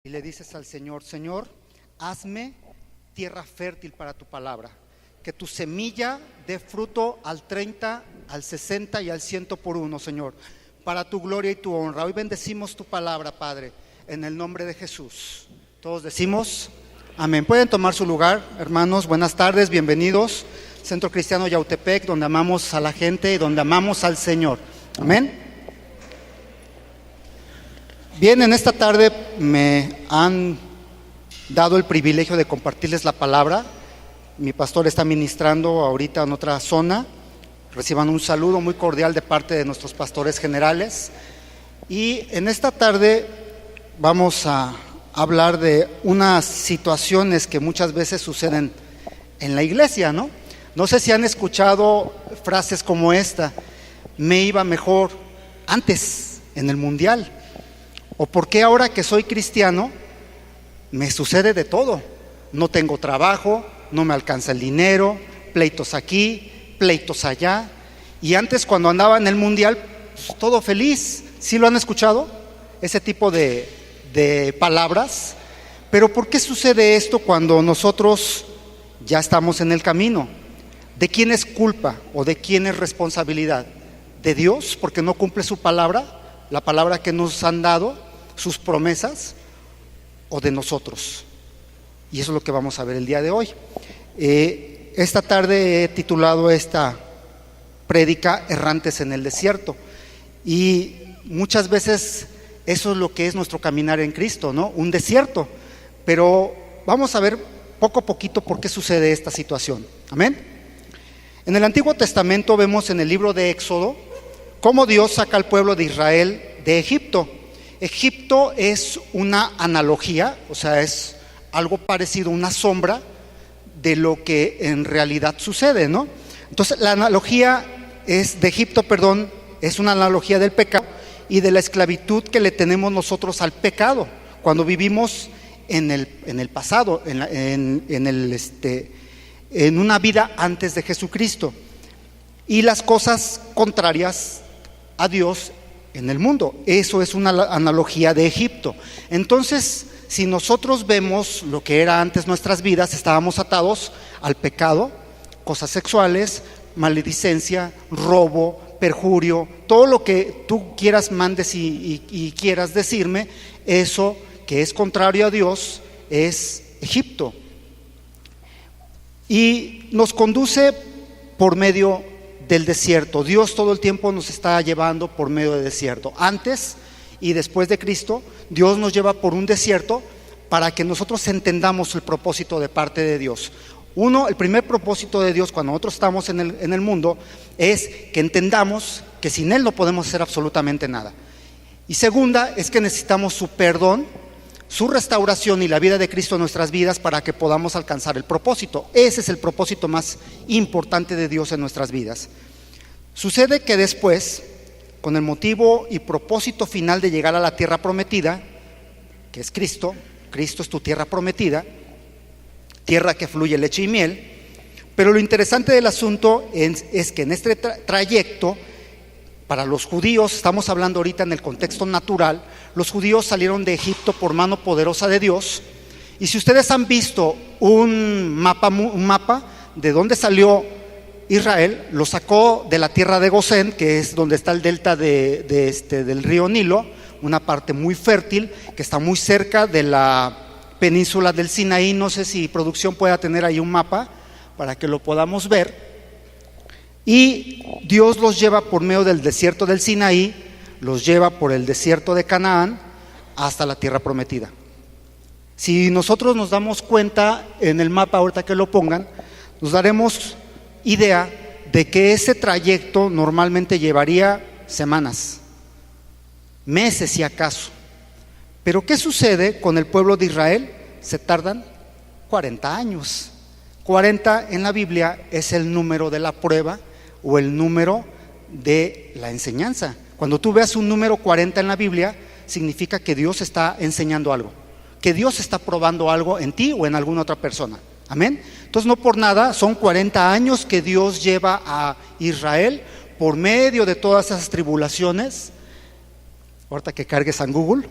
y le dices al Señor: Señor, hazme tierra fértil para tu palabra, que tu semilla dé fruto al 30, al 60 y al 100 por uno, Señor, para tu gloria y tu honra. Hoy bendecimos tu palabra, Padre, en el nombre de Jesús. Todos decimos amén. Pueden tomar su lugar, hermanos. Buenas tardes, bienvenidos. Centro Cristiano Yautepec, donde amamos a la gente y donde amamos al Señor. Amén. Bien, en esta tarde me han dado el privilegio de compartirles la palabra. Mi pastor está ministrando ahorita en otra zona. Reciban un saludo muy cordial de parte de nuestros pastores generales. Y en esta tarde vamos a hablar de unas situaciones que muchas veces suceden en la iglesia, ¿no? No sé si han escuchado frases como esta: me iba mejor antes en el mundial. ¿O por qué ahora que soy cristiano me sucede de todo? No tengo trabajo, no me alcanza el dinero, pleitos aquí, pleitos allá. Y antes, cuando andaba en el mundial, pues, todo feliz. ¿Sí lo han escuchado? Ese tipo de palabras. Pero ¿por qué sucede esto cuando nosotros ya estamos en el camino? ¿De quién es culpa o de quién es responsabilidad? ¿De Dios porque no cumple su palabra, la palabra que nos han dado, sus promesas, o de nosotros? Y eso es lo que vamos a ver el día de hoy. Esta tarde he titulado esta prédica Errantes en el desierto, y muchas veces eso es lo que es nuestro caminar en Cristo, ¿no? Un desierto. Pero vamos a ver poco a poquito por qué sucede esta situación. Amén. En el Antiguo Testamento vemos en el libro de Éxodo cómo Dios saca al pueblo de Israel de Egipto. Egipto es una analogía, o sea, es algo parecido, una sombra de lo que en realidad sucede, ¿no? Entonces, la analogía de Egipto, es una analogía del pecado y de la esclavitud que le tenemos nosotros al pecado cuando vivimos en el pasado, en una vida antes de Jesucristo, y las cosas contrarias a Dios en el mundo. Eso es una analogía de Egipto. Entonces, si nosotros vemos lo que era antes nuestras vidas, estábamos atados al pecado, cosas sexuales, maledicencia, robo, perjurio, todo lo que tú quieras, mandes y quieras decirme. Eso que es contrario a Dios es Egipto, y nos conduce por medio del desierto. Dios todo el tiempo nos está llevando por medio del desierto. Antes y después de Cristo, Dios nos lleva por un desierto para que nosotros entendamos el propósito de parte de Dios. El primer propósito de Dios cuando nosotros estamos en el mundo es que entendamos que sin Él no podemos hacer absolutamente nada. Y segunda es que necesitamos su perdón, su restauración y la vida de Cristo en nuestras vidas para que podamos alcanzar el propósito. Ese es el propósito más importante de Dios en nuestras vidas. Sucede que después, con el motivo y propósito final de llegar a la tierra prometida, que es Cristo es tu tierra prometida, tierra que fluye leche y miel. Pero lo interesante del asunto es que en este trayecto, para los judíos, estamos hablando ahorita en el contexto natural, los judíos salieron de Egipto por mano poderosa de Dios. Y si ustedes han visto un mapa de dónde salió Israel, lo sacó de la tierra de Gosén, que es donde está el delta del río Nilo, una parte muy fértil que está muy cerca de la península del Sinaí. No sé si producción pueda tener ahí un mapa para que lo podamos ver. Y Dios los lleva por medio del desierto del Sinaí, los lleva por el desierto de Canaán hasta la tierra prometida. Si nosotros nos damos cuenta en el mapa, ahorita que lo pongan, nos daremos idea de que ese trayecto normalmente llevaría semanas, meses si acaso. Pero ¿qué sucede con el pueblo de Israel? Se tardan 40 años. 40 en la Biblia es el número de la prueba o el número de la enseñanza. Cuando tú veas un número 40 en la Biblia, significa que Dios está enseñando algo, que Dios está probando algo en ti o en alguna otra persona. Amén. Entonces, no por nada son 40 años que Dios lleva a Israel por medio de todas esas tribulaciones. Ahorita que cargues en Google,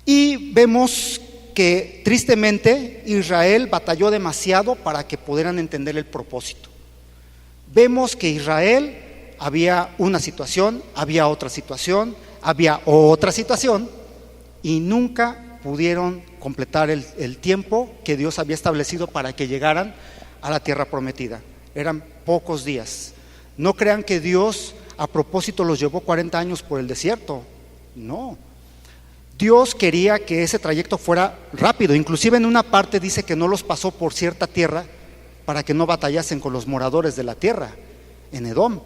Y vemos que tristemente Israel batalló demasiado para que pudieran entender el propósito. Vemos que Israel había una situación, había otra situación, había otra situación, y nunca pudieron completar el tiempo que Dios había establecido para que llegaran a la tierra prometida. Eran pocos días. No crean que Dios a propósito los llevó 40 años por el desierto. No. Dios quería que ese trayecto fuera rápido. Inclusive en una parte dice que no los pasó por cierta tierra para que no batallasen con los moradores de la tierra, en Edom,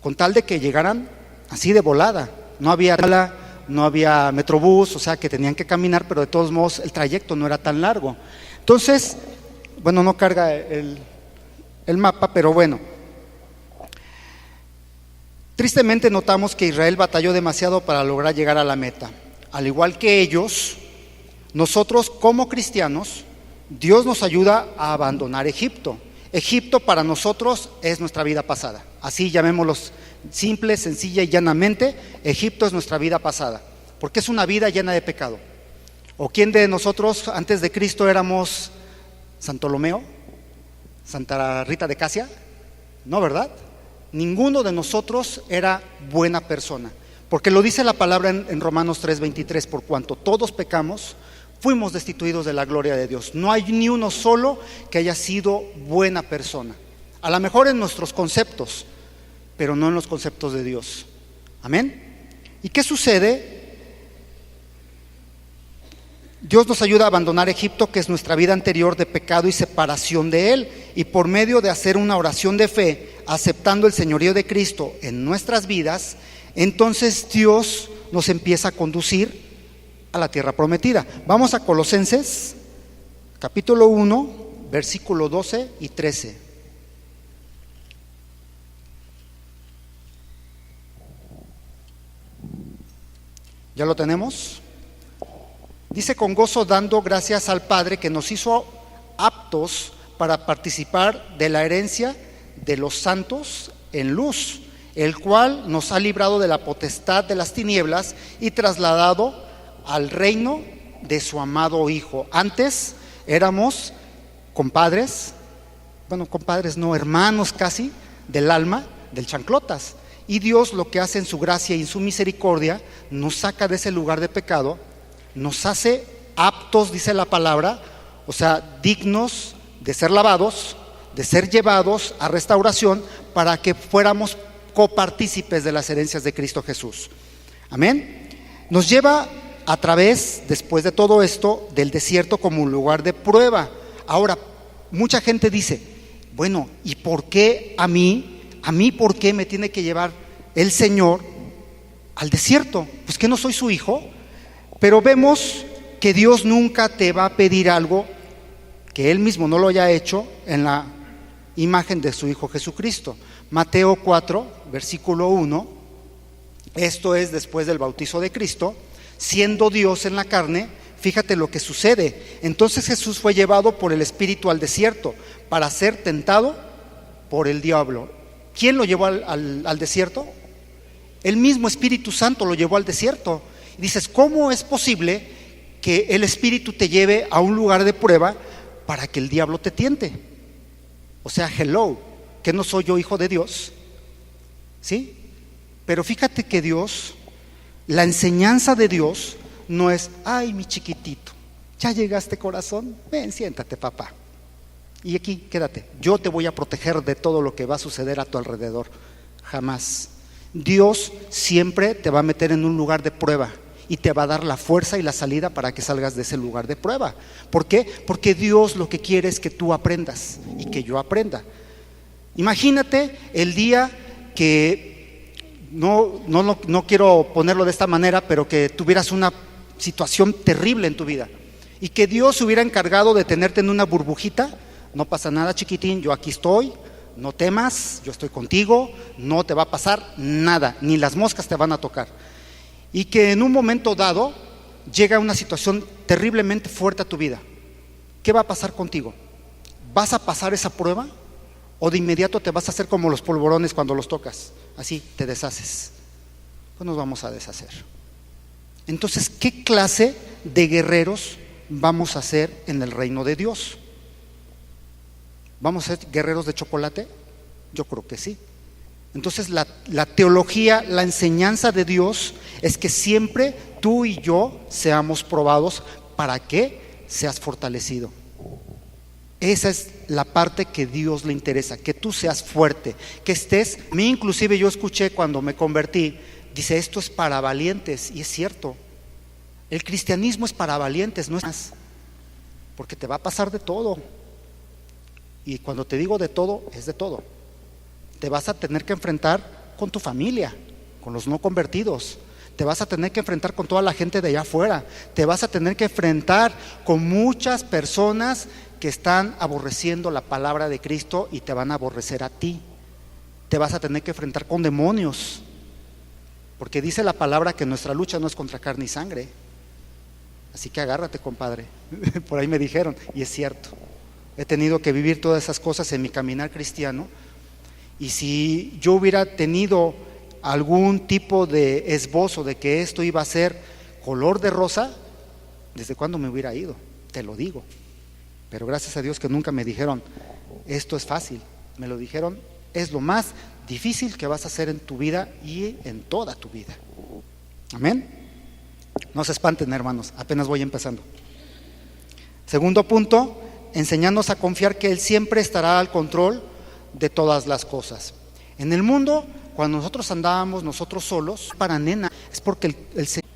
con tal de que llegaran así de volada. No había no había metrobús, o sea que tenían que caminar, pero de todos modos el trayecto no era tan largo. Entonces, bueno, no carga el mapa, pero bueno. Tristemente notamos que Israel batalló demasiado para lograr llegar a la meta. Al igual que ellos, nosotros como cristianos, Dios nos ayuda a abandonar Egipto. Egipto para nosotros es nuestra vida pasada. Así llamémoslos simple, sencilla y llanamente. Egipto es nuestra vida pasada, porque es una vida llena de pecado. ¿O quién de nosotros antes de Cristo éramos Santolomeo? ¿Santa Rita de Casia? No, ¿verdad? Ninguno de nosotros era buena persona, porque lo dice la palabra en Romanos 3:23, por cuanto todos pecamos, fuimos destituidos de la gloria de Dios. No hay ni uno solo que haya sido buena persona. A lo mejor en nuestros conceptos, pero no en los conceptos de Dios. Amén. ¿Y qué sucede? Dios nos ayuda a abandonar Egipto, que es nuestra vida anterior de pecado y separación de Él, y por medio de hacer una oración de fe, aceptando el señorío de Cristo en nuestras vidas, entonces Dios nos empieza a conducir a la tierra prometida. Vamos a Colosenses, capítulo 1, versículo 12 y 13. ¿Ya lo tenemos? Dice: con gozo dando gracias al Padre que nos hizo aptos para participar de la herencia de los santos en luz, el cual nos ha librado de la potestad de las tinieblas y trasladado al reino de su amado Hijo. Antes éramos compadres, hermanos casi del alma, del chanclotas. Y Dios lo que hace en su gracia y en su misericordia, nos saca de ese lugar de pecado, nos hace aptos, dice la palabra, o sea, dignos de ser lavados, de ser llevados a restauración, para que fuéramos copartícipes de las herencias de Cristo Jesús. Amén. Nos lleva a través, después de todo esto, del desierto como un lugar de prueba. Ahora, mucha gente dice: bueno, ¿y por qué a mí por qué me tiene que llevar el Señor al desierto? Pues que no soy su hijo. Pero vemos que Dios nunca te va a pedir algo que Él mismo no lo haya hecho en la imagen de su Hijo Jesucristo. Mateo 4, versículo 1, esto es después del bautizo de Cristo, siendo Dios en la carne. Fíjate lo que sucede. Entonces Jesús fue llevado por el Espíritu al desierto para ser tentado por el diablo. ¿Quién lo llevó al desierto? El mismo Espíritu Santo lo llevó al desierto. Y dices: ¿cómo es posible que el Espíritu te lleve a un lugar de prueba para que el diablo te tiente? O sea, hello, ¿que no soy yo hijo de Dios? ¿Sí? Pero fíjate que Dios, la enseñanza de Dios no es: ay, mi chiquitito, ya llegaste, corazón, ven, siéntate, papá, y aquí quédate, yo te voy a proteger de todo lo que va a suceder a tu alrededor. Jamás. Dios siempre te va a meter en un lugar de prueba y te va a dar la fuerza y la salida para que salgas de ese lugar de prueba. ¿Por qué? Porque Dios lo que quiere es que tú aprendas y que yo aprenda. Imagínate el día que no quiero ponerlo de esta manera, pero que tuvieras una situación terrible en tu vida y que Dios se hubiera encargado de tenerte en una burbujita. No pasa nada, chiquitín, yo aquí estoy, no temas, yo estoy contigo, no te va a pasar nada, ni las moscas te van a tocar. Y que en un momento dado llega una situación terriblemente fuerte a tu vida. ¿Qué va a pasar contigo? ¿Vas a pasar esa prueba? ¿O de inmediato te vas a hacer como los polvorones cuando los tocas? Así te deshaces. Pues nos vamos a deshacer. Entonces, ¿qué clase de guerreros vamos a ser en el reino de Dios? ¿Vamos a ser guerreros de chocolate? Yo creo que sí. Entonces la teología, la enseñanza de Dios es que siempre tú y yo seamos probados para que seas fortalecido. Esa es la parte que Dios le interesa, que tú seas fuerte, que estés. A mí inclusive yo escuché cuando me convertí, dice, esto es para valientes, y es cierto. El cristianismo es para valientes, no es más, porque te va a pasar de todo. Y cuando te digo de todo, es de todo. Te vas a tener que enfrentar con tu familia, con los no convertidos. Te vas a tener que enfrentar con toda la gente de allá afuera. Te vas a tener que enfrentar con muchas personas que están aborreciendo la palabra de Cristo y te van a aborrecer a ti. Te vas a tener que enfrentar con demonios, porque dice la palabra que nuestra lucha no es contra carne y sangre. Así que agárrate, compadre. Por ahí me dijeron, y es cierto. He tenido que vivir todas esas cosas en mi caminar cristiano. Y si yo hubiera tenido algún tipo de esbozo de que esto iba a ser color de rosa, ¿desde cuándo me hubiera ido? Te lo digo. Pero gracias a Dios que nunca me dijeron, esto es fácil. Me lo dijeron, es lo más difícil que vas a hacer en tu vida y en toda tu vida. Amén. No se espanten, hermanos, apenas voy empezando. Segundo punto, enseñarnos a confiar que Él siempre estará al control de todas las cosas. En el mundo, cuando nosotros andábamos nosotros solos, para nena, es porque el Señor.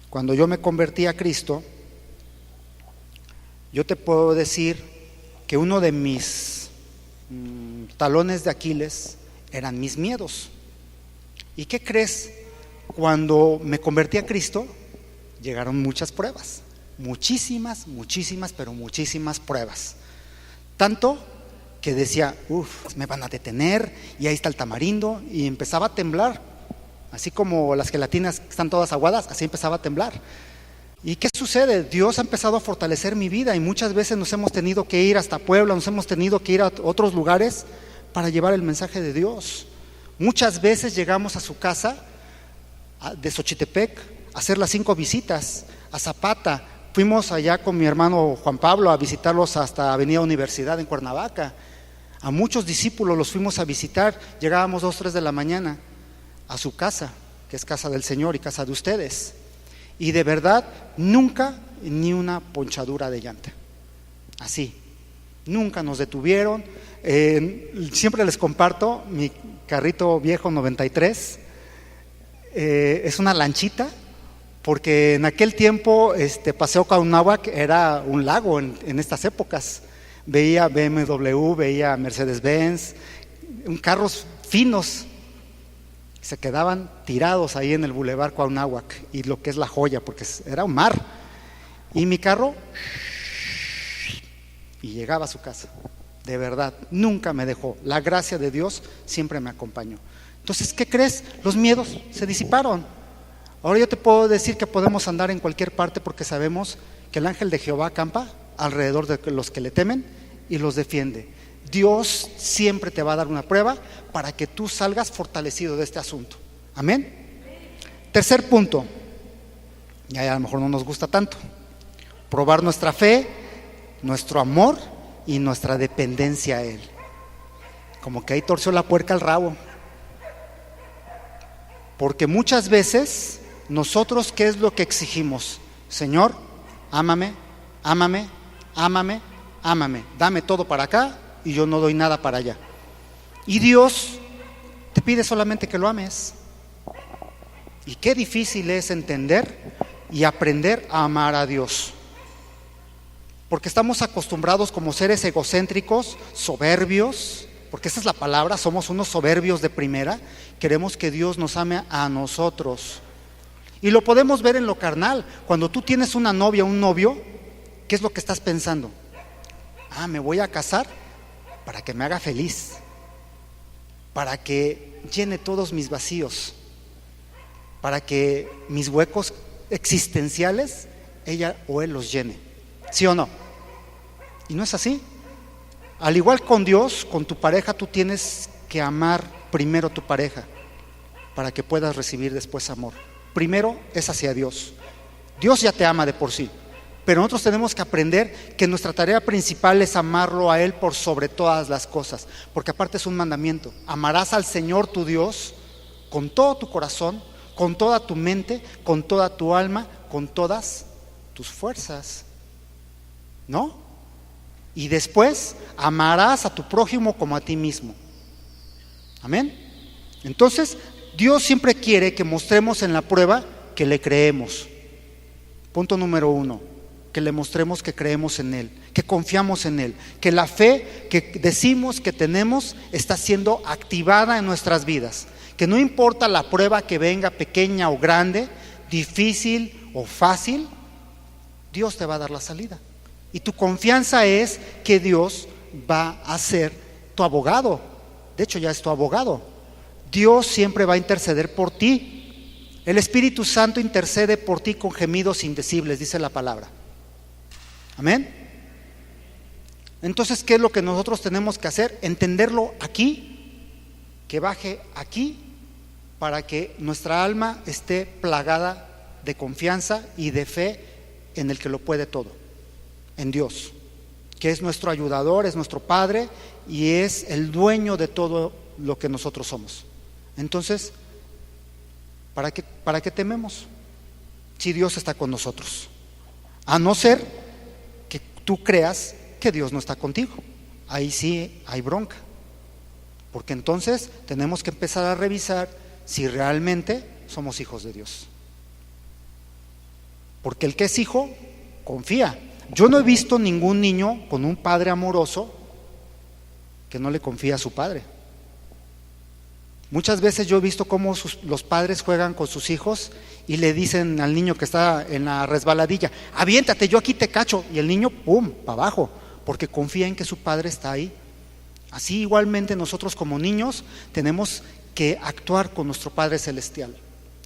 Cuando yo me convertí a Cristo, yo te puedo decir que uno de mis talones de Aquiles eran mis miedos. ¿Y qué crees? Cuando me convertí a Cristo, llegaron muchas pruebas, muchísimas, pero muchísimas pruebas. Tanto que decía, me van a detener, y ahí está el tamarindo, y empezaba a temblar, así como las gelatinas que están todas aguadas, así empezaba a temblar. ¿Y qué sucede? Dios ha empezado a fortalecer mi vida, y muchas veces nos hemos tenido que ir hasta Puebla, nos hemos tenido que ir a otros lugares para llevar el mensaje de Dios. Muchas veces llegamos a su casa de Xochitepec a hacer las 5 visitas, a Zapata. Fuimos allá con mi hermano Juan Pablo a visitarlos hasta Avenida Universidad en Cuernavaca. A muchos discípulos los fuimos a visitar, llegábamos 2, 3 de la mañana a su casa, que es casa del Señor y casa de ustedes. Y de verdad, nunca ni una ponchadura de llanta. Así, nunca nos detuvieron. Siempre les comparto mi carrito viejo 93. Es una lanchita, porque en aquel tiempo Paseo Caunáhuac era un lago en estas épocas. Veía BMW, veía Mercedes-Benz, carros finos, se quedaban tirados ahí en el Boulevard Cuauhnáhuac y lo que es La Joya, porque era un mar. Y mi carro, y llegaba a su casa. De verdad, nunca me dejó. La gracia de Dios siempre me acompañó. Entonces, ¿qué crees? Los miedos se disiparon. Ahora yo te puedo decir que podemos andar en cualquier parte porque sabemos que el ángel de Jehová acampa alrededor de los que le temen y los defiende. Dios siempre te va a dar una prueba para que tú salgas fortalecido de este asunto. Amén. Tercer punto, y a lo mejor no nos gusta tanto, probar nuestra fe, nuestro amor y nuestra dependencia a Él. Como que ahí torció la puerca al rabo. Porque muchas veces nosotros, ¿qué es lo que exigimos? Señor, ámame, ámame, ámame, ámame, dame todo para acá y yo no doy nada para allá. Y Dios te pide solamente que lo ames. Y qué difícil es entender y aprender a amar a Dios. Porque estamos acostumbrados como seres egocéntricos, soberbios, porque esa es la palabra, somos unos soberbios de primera. Queremos que Dios nos ame a nosotros. Y lo podemos ver en lo carnal. Cuando tú tienes una novia o un novio, ¿qué es lo que estás pensando? Me voy a casar para que me haga feliz, para que llene todos mis vacíos, para que mis huecos existenciales ella o él los llene. ¿Sí o no? Y no es así. Al igual con Dios, con tu pareja, tú tienes que amar primero a tu pareja para que puedas recibir después amor. primero es hacia Dios. Dios ya te ama de por sí, pero nosotros tenemos que aprender que nuestra tarea principal es amarlo a Él por sobre todas las cosas, porque aparte es un mandamiento. Amarás al Señor tu Dios con todo tu corazón, con toda tu mente, con toda tu alma, con todas tus fuerzas, ¿no? Y después amarás a tu prójimo como a ti mismo. Amén. Entonces Dios siempre quiere que mostremos en la prueba que le creemos. Punto número 1, que le mostremos que creemos en Él, que confiamos en Él, que la fe que decimos que tenemos está siendo activada en nuestras vidas, que no importa la prueba que venga, pequeña o grande, difícil o fácil, Dios te va a dar la salida. Y tu confianza es que Dios va a ser tu abogado. De hecho, ya es tu abogado. Dios siempre va a interceder por ti. El Espíritu Santo intercede por ti con gemidos indecibles, dice la palabra. Amén. Entonces, ¿qué es lo que nosotros tenemos que hacer? Entenderlo aquí, que baje aquí, para que nuestra alma esté plagada de confianza y de fe en el que lo puede todo, en Dios, que es nuestro ayudador, es nuestro Padre y es el dueño de todo lo que nosotros somos. Entonces, ¿para qué tememos si Dios está con nosotros? A no ser que tú creas que Dios no está contigo. Ahí sí hay bronca, porque entonces tenemos que empezar a revisar si realmente somos hijos de Dios. Porque el que es hijo, confía. Yo no he visto ningún niño con un padre amoroso que no le confía a su padre. Muchas veces yo he visto cómo los padres juegan con sus hijos y le dicen al niño que está en la resbaladilla: aviéntate, yo aquí te cacho. Y el niño, pum, para abajo, porque confía en que su padre está ahí. Así igualmente nosotros como niños tenemos que actuar con nuestro Padre Celestial.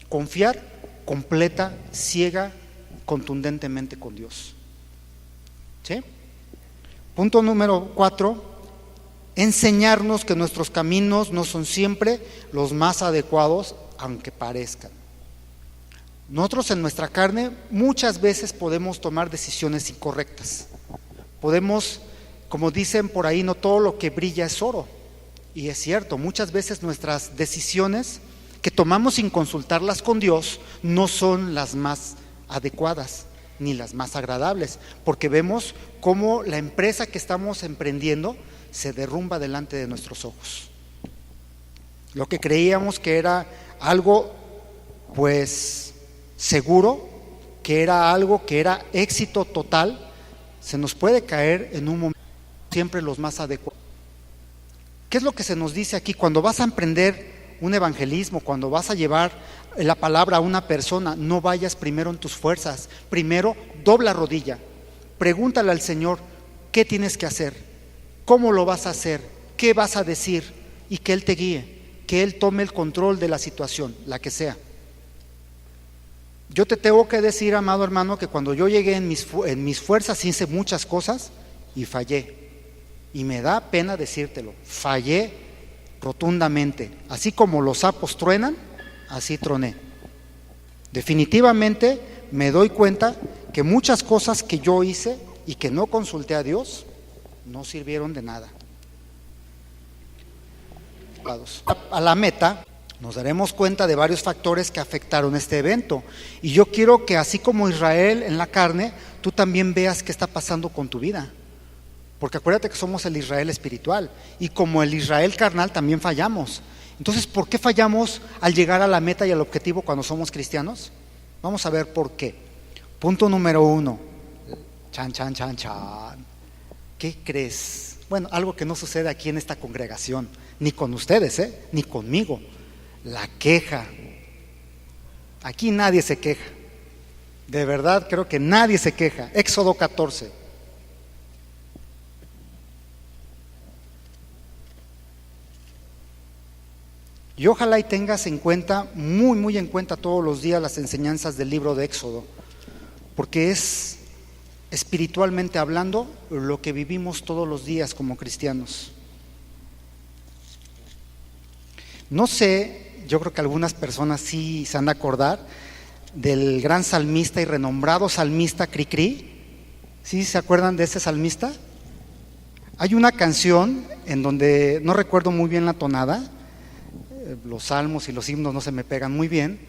Confiar completa, ciega, contundentemente con Dios. ¿Sí? Punto número 4. Enseñarnos que nuestros caminos no son siempre los más adecuados, aunque parezcan. Nosotros en nuestra carne muchas veces podemos tomar decisiones incorrectas. Podemos, como dicen por ahí, no todo lo que brilla es oro. Y es cierto, muchas veces nuestras decisiones que tomamos sin consultarlas con Dios no son las más adecuadas ni las más agradables, porque vemos cómo la empresa que estamos emprendiendo se derrumba delante de nuestros ojos. Lo que creíamos que era algo pues seguro, que era algo que era éxito total, se nos puede caer en un momento. Siempre los más adecuados. ¿Qué es lo que se nos dice aquí? Cuando vas a emprender un evangelismo, cuando vas a llevar la palabra a una persona, no vayas primero en tus fuerzas. Primero dobla rodilla, pregúntale al Señor qué tienes que hacer, cómo lo vas a hacer, qué vas a decir, y que Él te guíe, que Él tome el control de la situación, la que sea. Yo te tengo que decir, amado hermano, que cuando yo llegué en mis fuerzas hice muchas cosas y fallé. Y me da pena decírtelo, fallé rotundamente. Así como los sapos truenan, así troné. Definitivamente me doy cuenta que muchas cosas que yo hice y que no consulté a Dios no sirvieron de nada. A la meta nos daremos cuenta de varios factores que afectaron este evento. Y yo quiero que así como Israel en la carne, tú también veas qué está pasando con tu vida. Porque acuérdate que somos el Israel espiritual, y como el Israel carnal también fallamos. Entonces, ¿por qué fallamos al llegar a la meta y al objetivo cuando somos cristianos? Vamos a ver por qué. Punto número 1. Chan. ¿Qué crees? Bueno, algo que no sucede aquí en esta congregación, ni con ustedes, ni conmigo. La queja. Aquí nadie se queja. De verdad, creo que nadie se queja. Éxodo 14. Y ojalá y tengas en cuenta, muy en cuenta todos los días las enseñanzas del libro de Éxodo, porque es espiritualmente hablando lo que vivimos todos los días como cristianos. No sé, yo creo que algunas personas sí se han de acordar del gran salmista y renombrado salmista Cricri. ¿Sí se acuerdan de ese salmista? Hay una canción en donde no recuerdo muy bien la tonada, los salmos y los himnos no se me pegan muy bien,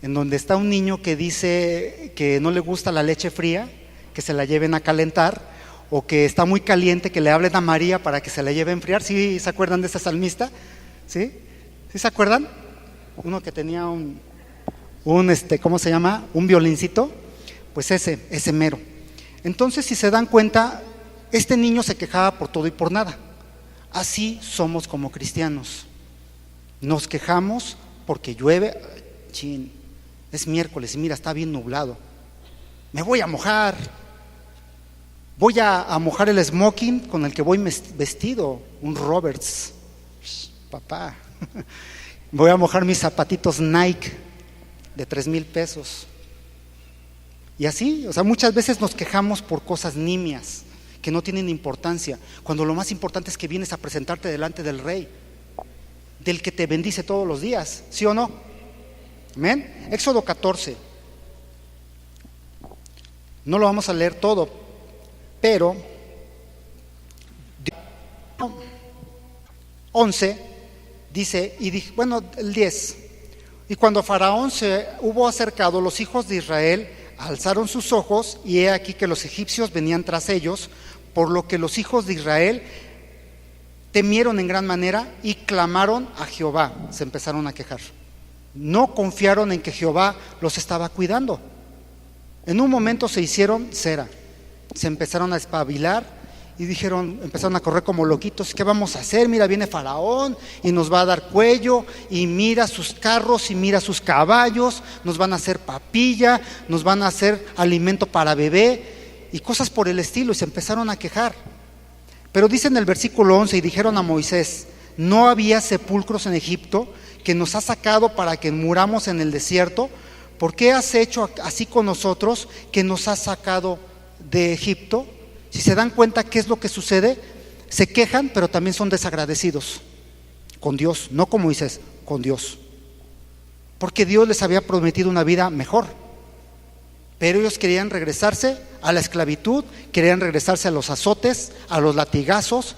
en donde está un niño que dice que no le gusta la leche fría, que se la lleven a calentar, o que está muy caliente, que le hablen a María para que se la lleve a enfriar. ¿Sí se acuerdan de ese salmista? ¿Sí? ¿Sí se acuerdan? Uno que tenía ¿cómo se llama? Un violincito, pues ese mero. Entonces, si se dan cuenta, este niño se quejaba por todo y por nada. Así somos como cristianos. Nos quejamos porque llueve, chin, es miércoles y mira, está bien nublado. Me voy a mojar. Voy a mojar el smoking con el que voy vestido, un Roberts. Papá. Voy a mojar mis zapatitos Nike de 3,000 pesos. Y así, o sea, muchas veces nos quejamos por cosas nimias que no tienen importancia, cuando lo más importante es que vienes a presentarte delante del Rey, del que te bendice todos los días, ¿sí o no? Amén. Éxodo 14. No lo vamos a leer todo, pero 11 dice, el 10. Y cuando Faraón se hubo acercado, los hijos de Israel alzaron sus ojos, y he aquí que los egipcios venían tras ellos, por lo que los hijos de Israel temieron en gran manera y clamaron a Jehová. Se empezaron a quejar. No confiaron en que Jehová los estaba cuidando. En un momento se hicieron cera, se empezaron a espabilar y empezaron a correr como loquitos. ¿Qué vamos a hacer? Mira, viene Faraón y nos va a dar cuello, y mira sus carros y mira sus caballos, nos van a hacer papilla, nos van a hacer alimento para bebé y cosas por el estilo, y se empezaron a quejar. Pero dice en el versículo 11, y dijeron a Moisés: ¿no había sepulcros en Egipto que nos has sacado para que muramos en el desierto? ¿Por qué has hecho así con nosotros, que nos has sacado de Egipto? Si se dan cuenta, ¿qué es lo que sucede? Se quejan, pero también son desagradecidos con Dios, no con Moisés, con Dios, porque Dios les había prometido una vida mejor. Pero ellos querían regresarse a la esclavitud, querían regresarse a los azotes, a los latigazos,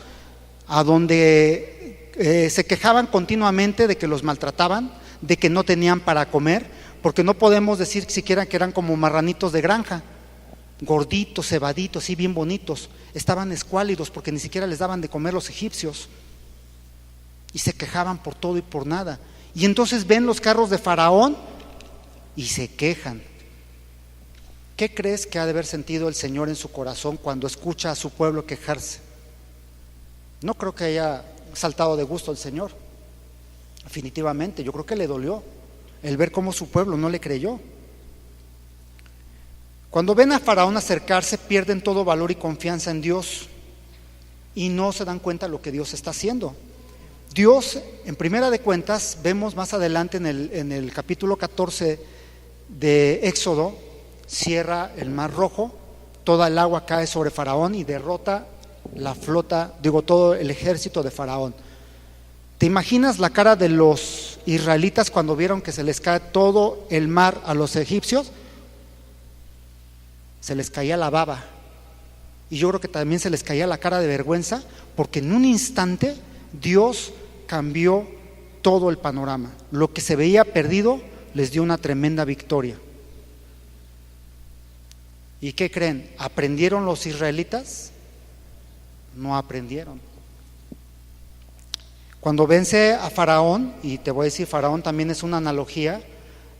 a donde se quejaban continuamente de que los maltrataban, de que no tenían para comer, porque no podemos decir siquiera que eran como marranitos de granja, gorditos, cebaditos, y bien bonitos. Estaban escuálidos porque ni siquiera les daban de comer los egipcios, y se quejaban por todo y por nada. Y entonces ven los carros de Faraón y se quejan. ¿Qué crees que ha de haber sentido el Señor en su corazón cuando escucha a su pueblo quejarse? No creo que haya saltado de gusto el Señor. Definitivamente, yo creo que le dolió el ver cómo su pueblo no le creyó. Cuando ven a Faraón acercarse, pierden todo valor y confianza en Dios y no se dan cuenta de lo que Dios está haciendo. Dios, en Primera de Cuentas, vemos más adelante en el capítulo 14 de Éxodo, cierra el Mar Rojo, toda el agua cae sobre Faraón y derrota la flota, todo el ejército de Faraón. ¿Te imaginas la cara de los israelitas cuando vieron que se les cae todo el mar a los egipcios? Se les caía la baba, y yo creo que también se les caía la cara de vergüenza, porque en un instante Dios cambió todo el panorama. Lo que se veía perdido les dio una tremenda victoria. ¿Y qué creen? ¿Aprendieron los israelitas? No aprendieron. Cuando vence a Faraón, y te voy a decir, Faraón también es una analogía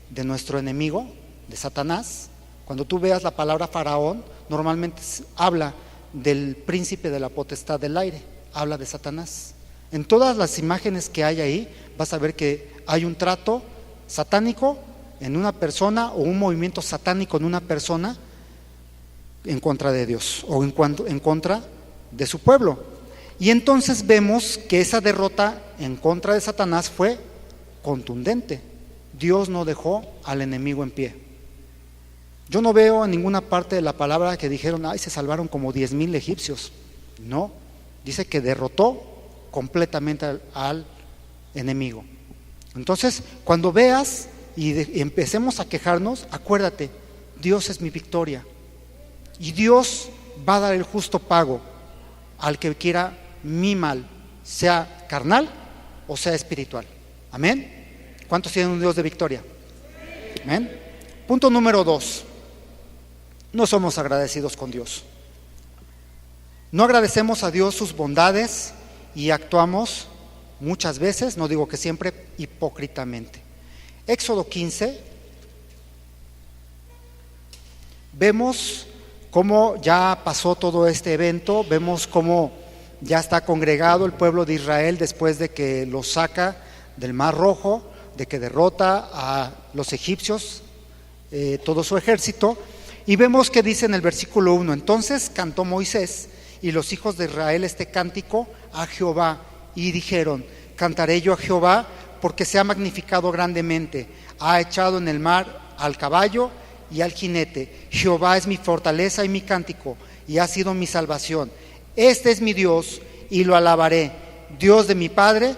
de nuestro enemigo, de Satanás. Cuando tú veas la palabra Faraón, normalmente habla del príncipe de la potestad del aire, habla de Satanás. En todas las imágenes que hay ahí, vas a ver que hay un trato satánico en una persona, o un movimiento satánico en una persona, en contra de Dios o en contra de su pueblo. Y entonces vemos que esa derrota en contra de Satanás fue contundente. Dios no dejó al enemigo en pie. Yo no veo en ninguna parte de la palabra que dijeron: ay, se salvaron como 10,000 egipcios. No, dice que derrotó completamente al enemigo. Entonces, cuando veas y empecemos a quejarnos, acuérdate, Dios es mi victoria. Y Dios va a dar el justo pago al que quiera mi mal, sea carnal o sea espiritual. Amén. ¿Cuántos tienen un Dios de victoria? Amén. Punto número 2. No somos agradecidos con Dios. No agradecemos a Dios sus bondades y actuamos muchas veces, no digo que siempre, hipócritamente. Éxodo 15, vemos cómo ya pasó todo este evento, vemos cómo ya está congregado el pueblo de Israel después de que los saca del Mar Rojo, de que derrota a los egipcios, todo su ejército, y vemos que dice en el versículo 1, entonces cantó Moisés y los hijos de Israel este cántico a Jehová, y dijeron, cantaré yo a Jehová porque se ha magnificado grandemente, ha echado en el mar al caballo y al jinete. Jehová es mi fortaleza y mi cántico, y ha sido mi salvación. Este es mi Dios, y lo alabaré, Dios de mi Padre,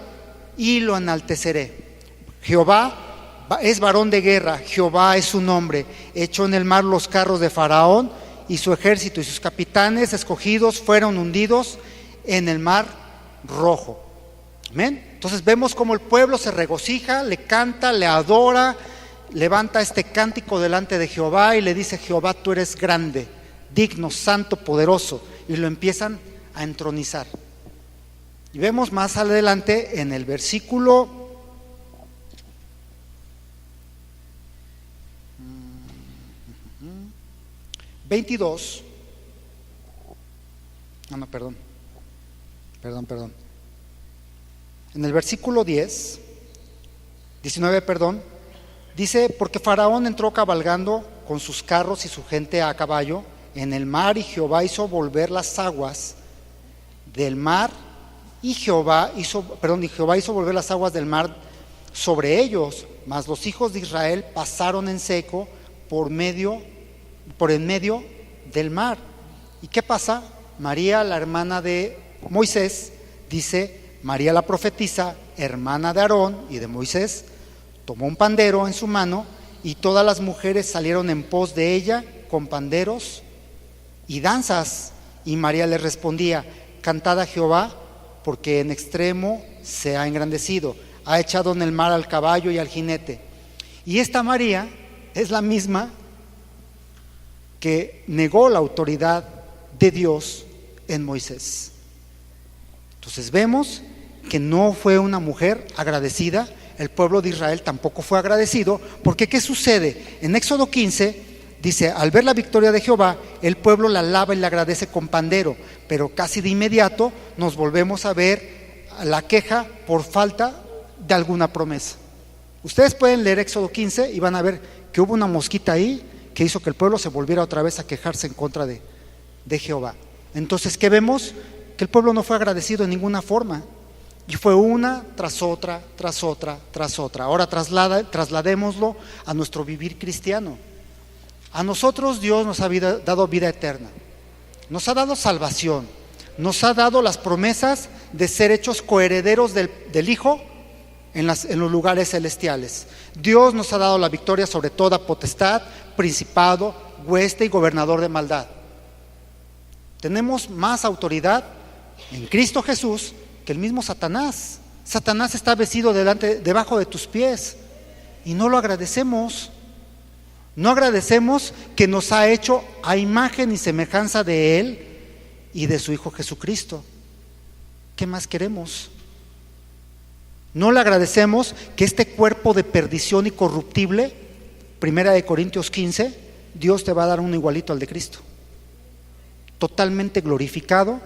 y lo enalteceré. Jehová es varón de guerra, Jehová es su nombre. Echó en el mar los carros de Faraón, y su ejército y sus capitanes escogidos fueron hundidos en el mar rojo. Amén. Entonces vemos cómo el pueblo se regocija, le canta, le adora, levanta este cántico delante de Jehová y le dice, Jehová, tú eres grande, digno, santo, poderoso, y lo empiezan a entronizar. Y vemos más adelante en el versículo 22, en el versículo 19, dice, porque Faraón entró cabalgando con sus carros y su gente a caballo en el mar, y Jehová hizo volver las aguas del mar, y Jehová hizo volver las aguas del mar sobre ellos, mas los hijos de Israel pasaron en seco por en medio del mar. ¿Y qué pasa? María, la hermana de Moisés, dice, María la profetisa, hermana de Aarón y de Moisés, tomó un pandero en su mano, y todas las mujeres salieron en pos de ella con panderos y danzas. Y María le respondía, cantad a Jehová, porque en extremo se ha engrandecido, ha echado en el mar al caballo y al jinete. Y esta María es la misma que negó la autoridad de Dios en Moisés. Entonces vemos que no fue una mujer agradecida. El pueblo de Israel tampoco fue agradecido, porque ¿qué sucede? En Éxodo 15 dice, al ver la victoria de Jehová, el pueblo la alaba y la agradece con pandero, pero casi de inmediato nos volvemos a ver la queja por falta de alguna promesa. Ustedes pueden leer Éxodo 15 y van a ver que hubo una mosquita ahí que hizo que el pueblo se volviera otra vez a quejarse en contra de Jehová. Entonces, ¿qué vemos? Que el pueblo no fue agradecido en ninguna forma. Y fue una tras otra, tras otra, tras otra. Ahora trasladémoslo a nuestro vivir cristiano. A nosotros Dios nos ha dado vida eterna, nos ha dado salvación, nos ha dado las promesas de ser hechos coherederos del Hijo en los lugares celestiales. Dios nos ha dado la victoria sobre toda potestad, principado, hueste y gobernador de maldad. Tenemos más autoridad en Cristo Jesús que el mismo Satanás. Satanás está vestido debajo de tus pies, y no lo agradecemos. No agradecemos que nos ha hecho a imagen y semejanza de Él y de su Hijo Jesucristo. ¿Qué más queremos? No le agradecemos que este cuerpo de perdición y corruptible, 1 Corintios 15, Dios te va a dar uno igualito al de Cristo, totalmente glorificado,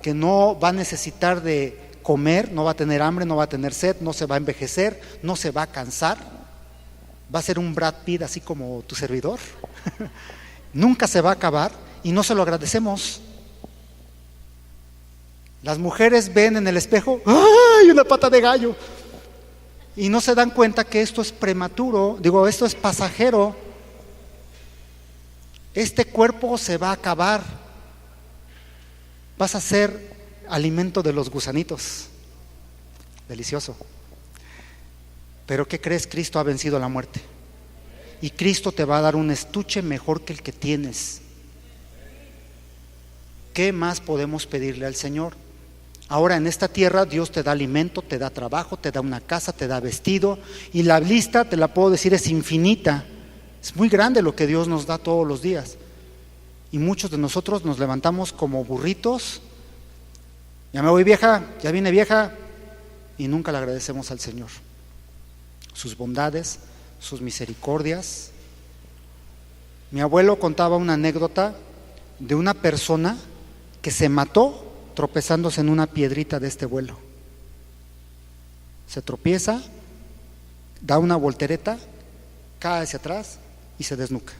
que no va a necesitar de comer, no va a tener hambre, no va a tener sed, no se va a envejecer, no se va a cansar, va a ser un Brad Pitt así como tu servidor. Nunca se va a acabar, y no se lo agradecemos. Las mujeres ven en el espejo, ¡ay, una pata de gallo! Y no se dan cuenta que esto es prematuro, esto es pasajero. Este cuerpo se va a acabar. Vas a ser alimento de los gusanitos. Delicioso. Pero ¿qué crees? Cristo ha vencido la muerte. y Cristo te va a dar un estuche mejor que el que tienes. ¿Qué más podemos pedirle al Señor? Ahora en esta tierra Dios te da alimento, te da trabajo, te da una casa, te da vestido, y la lista, te la puedo decir, es infinita. Es muy grande lo que Dios nos da todos los días. Y muchos de nosotros nos levantamos como burritos. Ya me voy vieja, ya vine vieja, y nunca le agradecemos al Señor sus bondades, sus misericordias. Mi abuelo contaba una anécdota de una persona que se mató tropezándose en una piedrita de este vuelo. Se tropieza, da una voltereta, cae hacia atrás y se desnuca.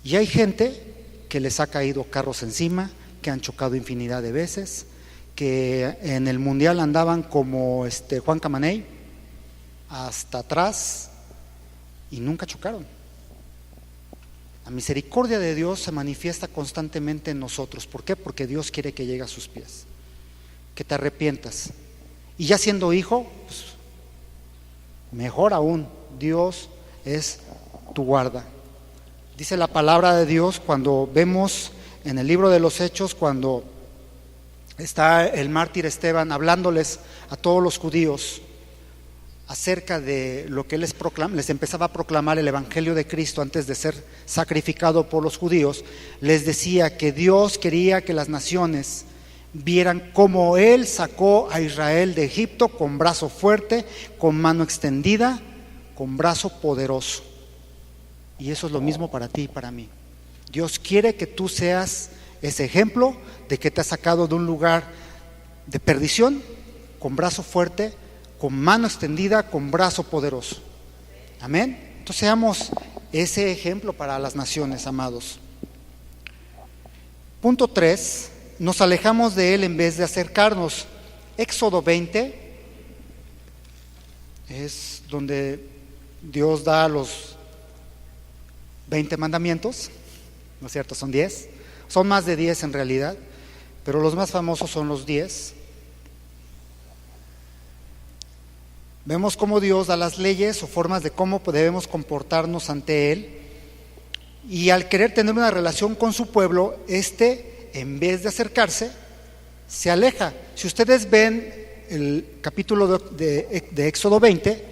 Y hay gente que les ha caído carros encima, que han chocado infinidad de veces, que en el mundial andaban como Juan Camaney, hasta atrás, y nunca chocaron. La misericordia de Dios se manifiesta constantemente en nosotros. ¿Por qué? Porque Dios quiere que llegue a sus pies, que te arrepientas. Y ya siendo hijo, pues, mejor aún, Dios es tu guarda. Dice la palabra de Dios cuando vemos en el libro de los Hechos, cuando está el mártir Esteban hablándoles a todos los judíos acerca de lo que él les empezaba a proclamar el evangelio de Cristo antes de ser sacrificado por los judíos. Les decía que Dios quería que las naciones vieran cómo Él sacó a Israel de Egipto con brazo fuerte, con mano extendida, con brazo poderoso. Y eso es lo mismo para ti y para mí. Dios quiere que tú seas ese ejemplo de que te ha sacado de un lugar de perdición, con brazo fuerte, con mano extendida, con brazo poderoso. Amén. Entonces seamos ese ejemplo para las naciones, amados. Punto 3, nos alejamos de Él en vez de acercarnos. Éxodo 20 es donde Dios da los 20 mandamientos, ¿no es cierto? Son 10, son más de 10 en realidad, pero los más famosos son los 10. Vemos cómo Dios da las leyes o formas de cómo debemos comportarnos ante Él, y al querer tener una relación con su pueblo, en vez de acercarse, se aleja. Si ustedes ven el capítulo de Éxodo 20,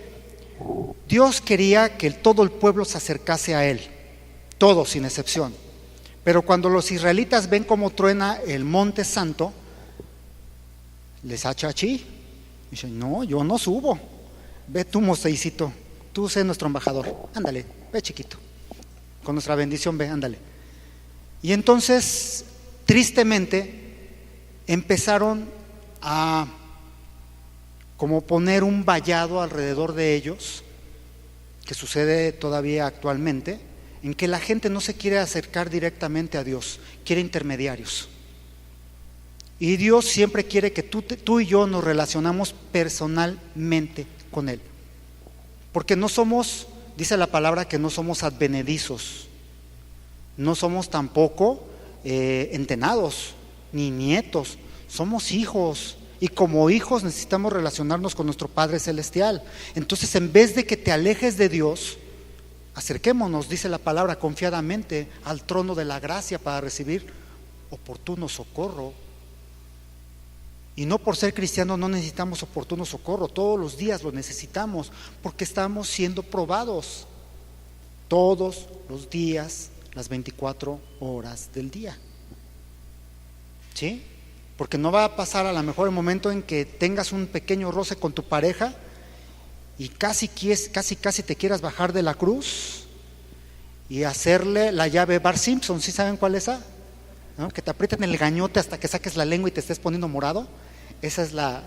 Dios quería que todo el pueblo se acercase a Él, todos sin excepción. Pero cuando los israelitas ven cómo truena el monte santo, les hacha achí. Dicen, no, yo no subo. Ve tú, Moisésito, tú sé nuestro embajador. Ándale, ve chiquito. Con nuestra bendición, ve, ándale. Y entonces, tristemente, empezaron a como poner un vallado alrededor de ellos, que sucede todavía actualmente, en que la gente no se quiere acercar directamente a Dios, quiere intermediarios. Y Dios siempre quiere que tú y yo nos relacionamos personalmente con Él, porque no somos, dice la palabra, que no somos advenedizos, no somos tampoco entenados ni nietos, somos hijos, y como hijos necesitamos relacionarnos con nuestro Padre Celestial. Entonces, en vez de que te alejes de Dios, acerquémonos, dice la palabra, confiadamente al trono de la gracia para recibir oportuno socorro. Y no por ser cristianos no necesitamos oportuno socorro, todos los días lo necesitamos, porque estamos siendo probados todos los días, las 24 horas del día. ¿Sí? Porque no va a pasar a lo mejor el momento en que tengas un pequeño roce con tu pareja y casi te quieras bajar de la cruz y hacerle la llave Bart Simpson. ¿Sí saben cuál es esa? ¿No? Que te aprieten el gañote hasta que saques la lengua y te estés poniendo morado. Esa es la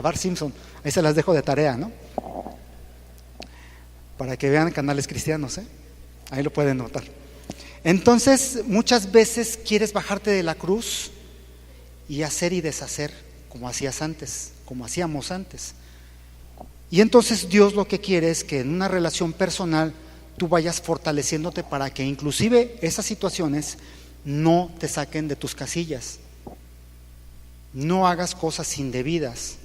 Bart Simpson. Ahí se las dejo de tarea, ¿no? Para que vean canales cristianos, ahí lo pueden notar. Entonces, muchas veces quieres bajarte de la cruz y hacer y deshacer como hacías antes, como hacíamos antes. Y entonces Dios lo que quiere es que en una relación personal tú vayas fortaleciéndote para que inclusive esas situaciones no te saquen de tus casillas. No hagas cosas indebidas.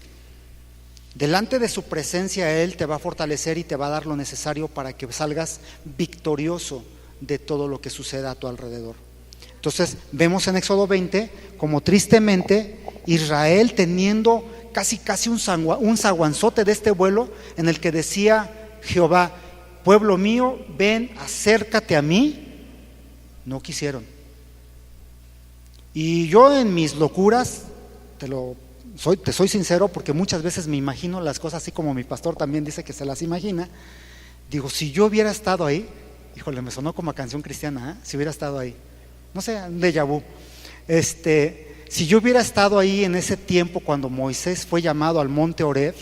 Delante de su presencia Él te va a fortalecer y te va a dar lo necesario para que salgas victorioso de todo lo que suceda a tu alrededor. Entonces vemos en Éxodo 20 como tristemente Israel teniendo casi un zaguanzote de este vuelo en el que decía Jehová: pueblo mío, ven, acércate a mí. No quisieron. Y yo en mis locuras, te soy sincero, porque muchas veces me imagino las cosas así como mi pastor también dice que se las imagina. Digo, si yo hubiera estado ahí, híjole, me sonó como a canción cristiana, ¿eh? Si hubiera estado ahí, no sé, un déjà vu. Si yo hubiera estado ahí en ese tiempo cuando Moisés fue llamado al monte Horeb,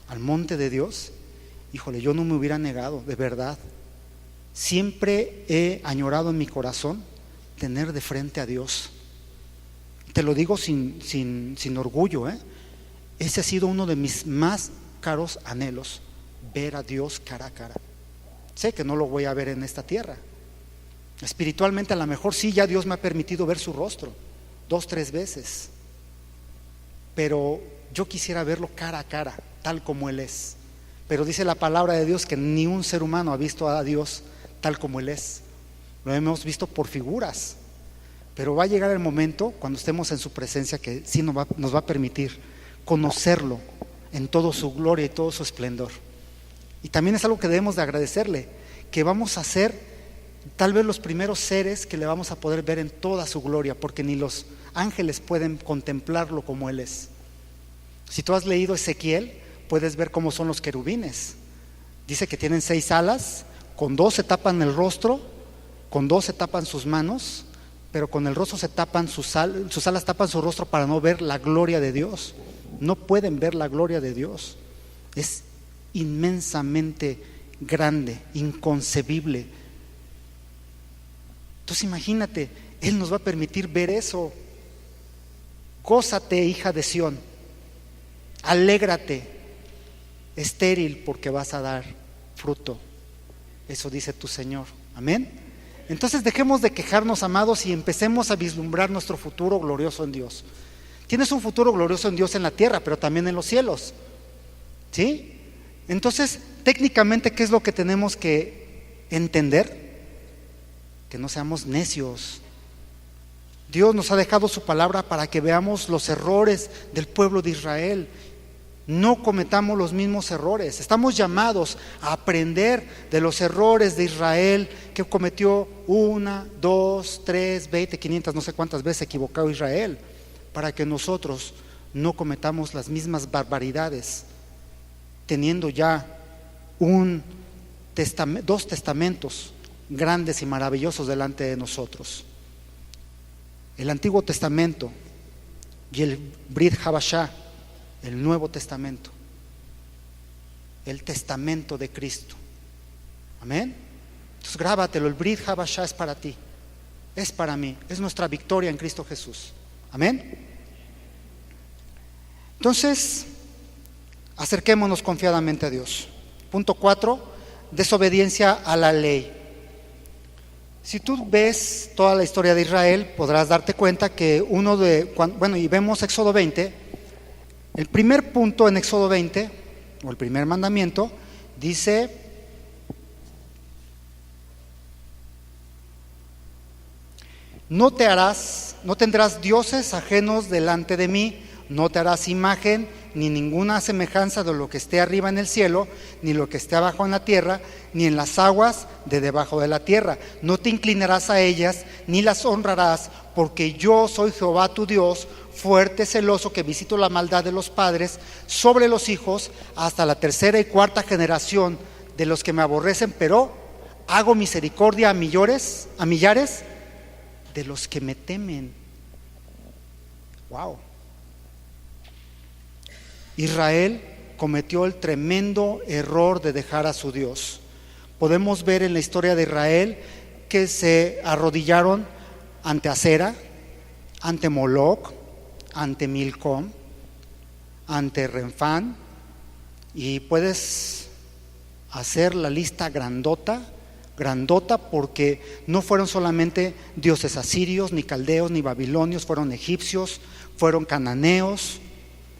al monte de Dios, híjole, yo no me hubiera negado, de verdad. Siempre he añorado en mi corazón tener de frente a Dios. Te lo digo sin orgullo, ¿eh? Ese ha sido uno de mis más caros anhelos, ver a Dios cara a cara. Sé que no lo voy a ver en esta tierra. Espiritualmente a lo mejor sí, ya Dios me ha permitido ver su rostro 2, 3 veces, pero yo quisiera verlo cara a cara, tal como Él es. Pero dice la palabra de Dios que ni un ser humano ha visto a Dios tal como Él es. Lo hemos visto por figuras, pero va a llegar el momento cuando estemos en su presencia que sí nos va a permitir conocerlo en toda su gloria y todo su esplendor. Y también es algo que debemos de agradecerle, que vamos a ser tal vez los primeros seres que le vamos a poder ver en toda su gloria, porque ni los ángeles pueden contemplarlo como Él es. Si tú has leído Ezequiel, puedes ver cómo son los querubines. Dice que tienen 6 alas, con 2 se tapan el rostro, con 2 se tapan sus manos, pero con el rostro se tapan sus alas tapan su rostro para no ver la gloria de Dios. No pueden ver la gloria de Dios. Es inmensamente grande, inconcebible. Entonces imagínate, Él nos va a permitir ver eso. Gózate, hija de Sión, alégrate, estéril, porque vas a dar fruto. Eso dice tu Señor. Amén. Entonces dejemos de quejarnos, amados, y empecemos a vislumbrar nuestro futuro glorioso en Dios. Tienes un futuro glorioso en Dios en la tierra, pero también en los cielos, ¿sí? Entonces, técnicamente, ¿qué es lo que tenemos que entender? Que no seamos necios. Dios nos ha dejado su palabra para que veamos los errores del pueblo de Israel. No cometamos los mismos errores. Estamos llamados a aprender de los errores de Israel que cometió 1, 2, 3, 20, 500, no sé cuántas veces equivocado Israel, para que nosotros no cometamos las mismas barbaridades, teniendo ya 2 testamentos grandes y maravillosos delante de nosotros. El Antiguo Testamento y el Brit Habashá, el Nuevo Testamento, el testamento de Cristo. Amén. Entonces grábatelo, el Brit Habashá es para ti, es para mí, es nuestra victoria en Cristo Jesús. Amén. Entonces, acerquémonos confiadamente a Dios. Punto 4, desobediencia a la ley. Si tú ves toda la historia de Israel, podrás darte cuenta que y vemos Éxodo 20, el primer punto en Éxodo 20, o el primer mandamiento, dice: no tendrás dioses ajenos delante de mí, no te harás imagen ni ninguna semejanza de lo que esté arriba en el cielo, ni lo que esté abajo en la tierra, ni en las aguas de debajo de la tierra. No te inclinarás a ellas, ni las honrarás, porque yo soy Jehová tu Dios, fuerte, celoso, que visito la maldad de los padres sobre los hijos hasta la 3ª y 4ª generación de los que me aborrecen, pero hago misericordia a millares de los que me temen. Wow. Israel cometió el tremendo error de dejar a su Dios. Podemos ver en la historia de Israel que se arrodillaron ante Acera, ante Moloc, ante Milcom, ante Renfán, y puedes hacer la lista grandota, porque no fueron solamente dioses asirios, ni caldeos, ni babilonios, fueron egipcios, fueron cananeos,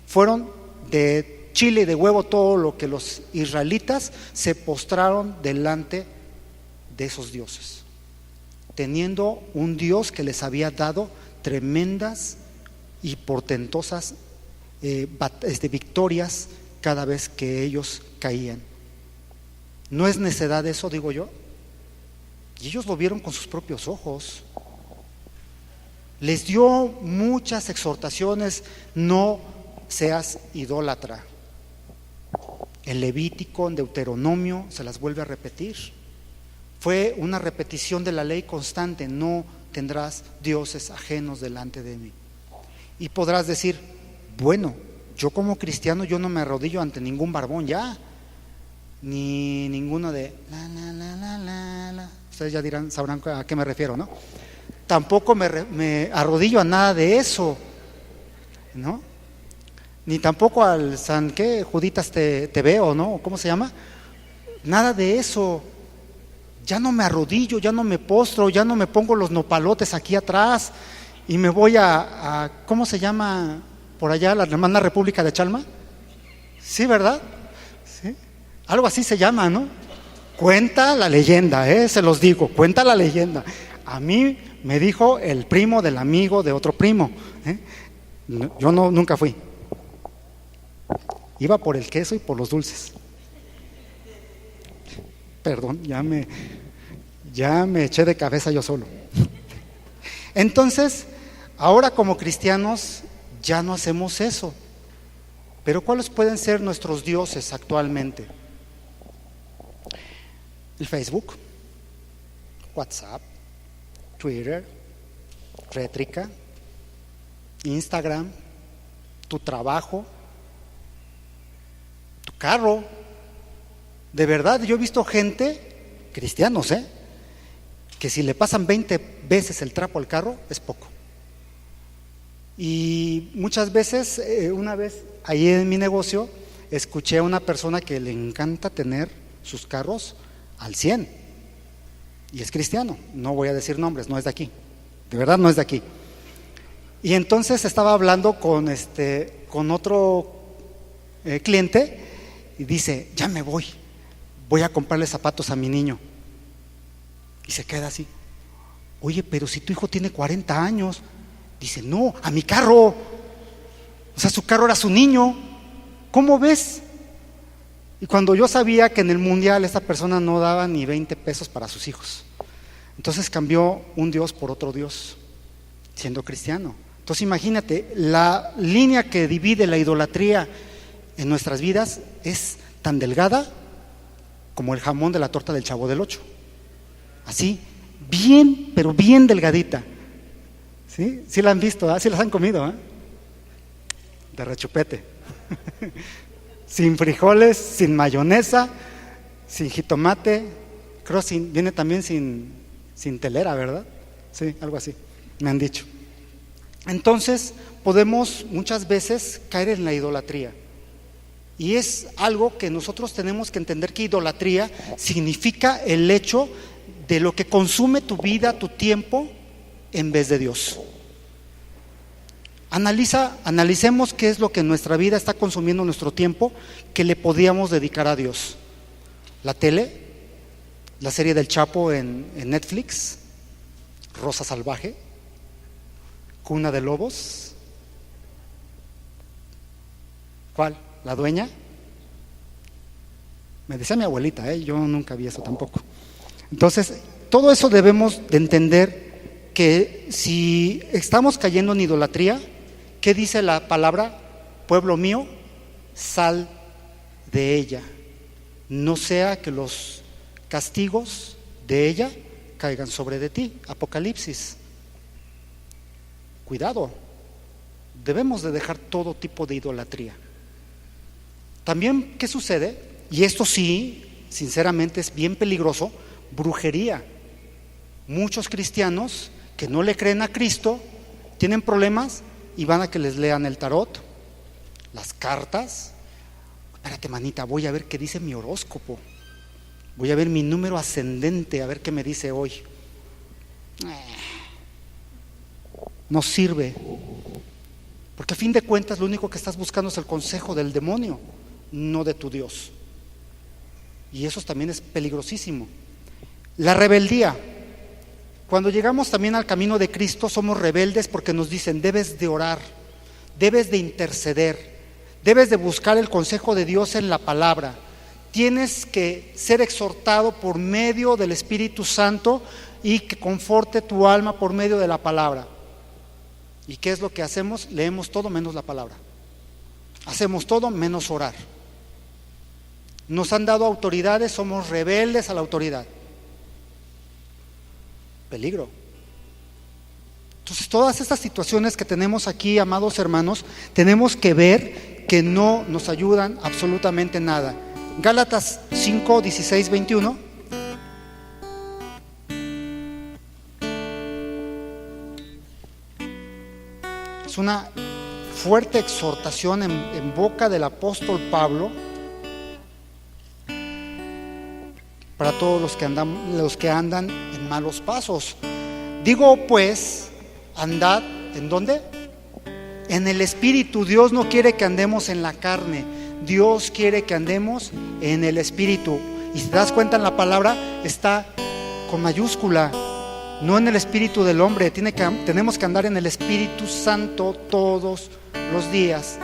fueron de chile y de huevo todo lo que los israelitas se postraron delante de esos dioses, teniendo un Dios que les había dado tremendas y portentosas victorias cada vez que ellos caían. ¿No es necedad eso, digo yo? Y ellos lo vieron con sus propios ojos. Les dio muchas exhortaciones: no seas idólatra. En Levítico, en Deuteronomio, se las vuelve a repetir. Fue una repetición de la ley constante: no tendrás dioses ajenos delante de mí. Y podrás decir: bueno, yo como cristiano, yo no me arrodillo ante ningún barbón ya, ni ninguno de la. Ustedes ya dirán, sabrán a qué me refiero, ¿no? Tampoco me arrodillo a nada de eso, ¿no? Ni tampoco al San, ¿qué? Juditas te veo, ¿no? ¿Cómo se llama? Nada de eso. Ya no me arrodillo, ya no me postro, ya no me pongo los nopalotes aquí atrás y me voy a ¿cómo se llama por allá? La hermana República de Chalma. Sí, ¿verdad? Sí. Algo así se llama, ¿no? Cuenta la leyenda, se los digo, cuenta la leyenda. A mí me dijo el primo del amigo de otro primo, Yo nunca fui. Iba por el queso y por los dulces. Perdón, ya me eché de cabeza yo solo. Entonces, ahora como cristianos ya no hacemos eso. Pero ¿cuáles pueden ser nuestros dioses actualmente? El Facebook, WhatsApp, Twitter, Rétrica, Instagram, tu trabajo, tu carro. De verdad, yo he visto gente, cristianos, que si le pasan 20 veces el trapo al carro, es poco. Y muchas veces, una vez ahí en mi negocio, escuché a una persona que le encanta tener sus carros al 100, y es cristiano, no voy a decir nombres, no es de aquí, de verdad no es de aquí. Y entonces estaba hablando con otro cliente y dice: ya me voy a comprarle zapatos a mi niño. Y se queda así: oye, pero si tu hijo tiene 40 años. Dice: no, a mi carro. O sea, su carro era su niño. ¿Cómo ves? Y cuando yo sabía que en el mundial esta persona no daba ni 20 pesos para sus hijos, entonces cambió un Dios por otro Dios, siendo cristiano. Entonces imagínate, la línea que divide la idolatría en nuestras vidas es tan delgada como el jamón de la torta del Chavo del Ocho. Así, bien, pero bien delgadita. ¿Sí? ¿Sí la han visto? ¿Sí las han comido? De rechupete. Sin frijoles, sin mayonesa, sin jitomate. Creo viene también sin telera, ¿verdad? Sí, algo así, me han dicho. Entonces, podemos muchas veces caer en la idolatría. Y es algo que nosotros tenemos que entender, que idolatría significa el hecho de lo que consume tu vida, tu tiempo, en vez de Dios. Analicemos qué es lo que en nuestra vida está consumiendo nuestro tiempo, que le podíamos dedicar a Dios. La tele, la serie del Chapo en Netflix, Rosa Salvaje, Cuna de Lobos. ¿Cuál? ¿La Dueña? Me decía mi abuelita, yo nunca vi eso tampoco. Entonces, todo eso debemos de entender, que si estamos cayendo en idolatría, ¿qué dice la palabra? Pueblo mío, sal de ella, no sea que los castigos de ella caigan sobre de ti. Apocalipsis. Cuidado, debemos de dejar todo tipo de idolatría. También, ¿qué sucede? Y esto sí, sinceramente es bien peligroso: brujería. Muchos cristianos que no le creen a Cristo tienen problemas y van a que les lean el tarot, las cartas. Espérate, manita, voy a ver qué dice mi horóscopo, voy a ver mi número ascendente, a ver qué me dice hoy. No sirve, porque a fin de cuentas lo único que estás buscando es el consejo del demonio. no de tu Dios. Y eso también es peligrosísimo. La rebeldía. Cuando llegamos también al camino de Cristo, somos rebeldes porque nos dicen: debes de orar, debes de interceder, debes de buscar el consejo de Dios en la palabra, tienes que ser exhortado por medio del Espíritu Santo y que conforte tu alma por medio de la palabra. ¿Y qué es lo que hacemos? Leemos todo menos la palabra. Hacemos todo menos orar. Nos han dado autoridades, somos rebeldes a la autoridad. Peligro. Entonces, todas estas situaciones que tenemos aquí, amados hermanos, tenemos que ver que no nos ayudan absolutamente nada. Gálatas 5, 16, 21. Es una fuerte exhortación en boca del apóstol Pablo para todos los que andan en malos pasos. Digo pues, andad, ¿en dónde? En el Espíritu. Dios no quiere que andemos en la carne, Dios quiere que andemos en el Espíritu. Y si te das cuenta, en la palabra está con mayúscula, no en el espíritu del hombre. Tenemos que andar en el Espíritu Santo todos los días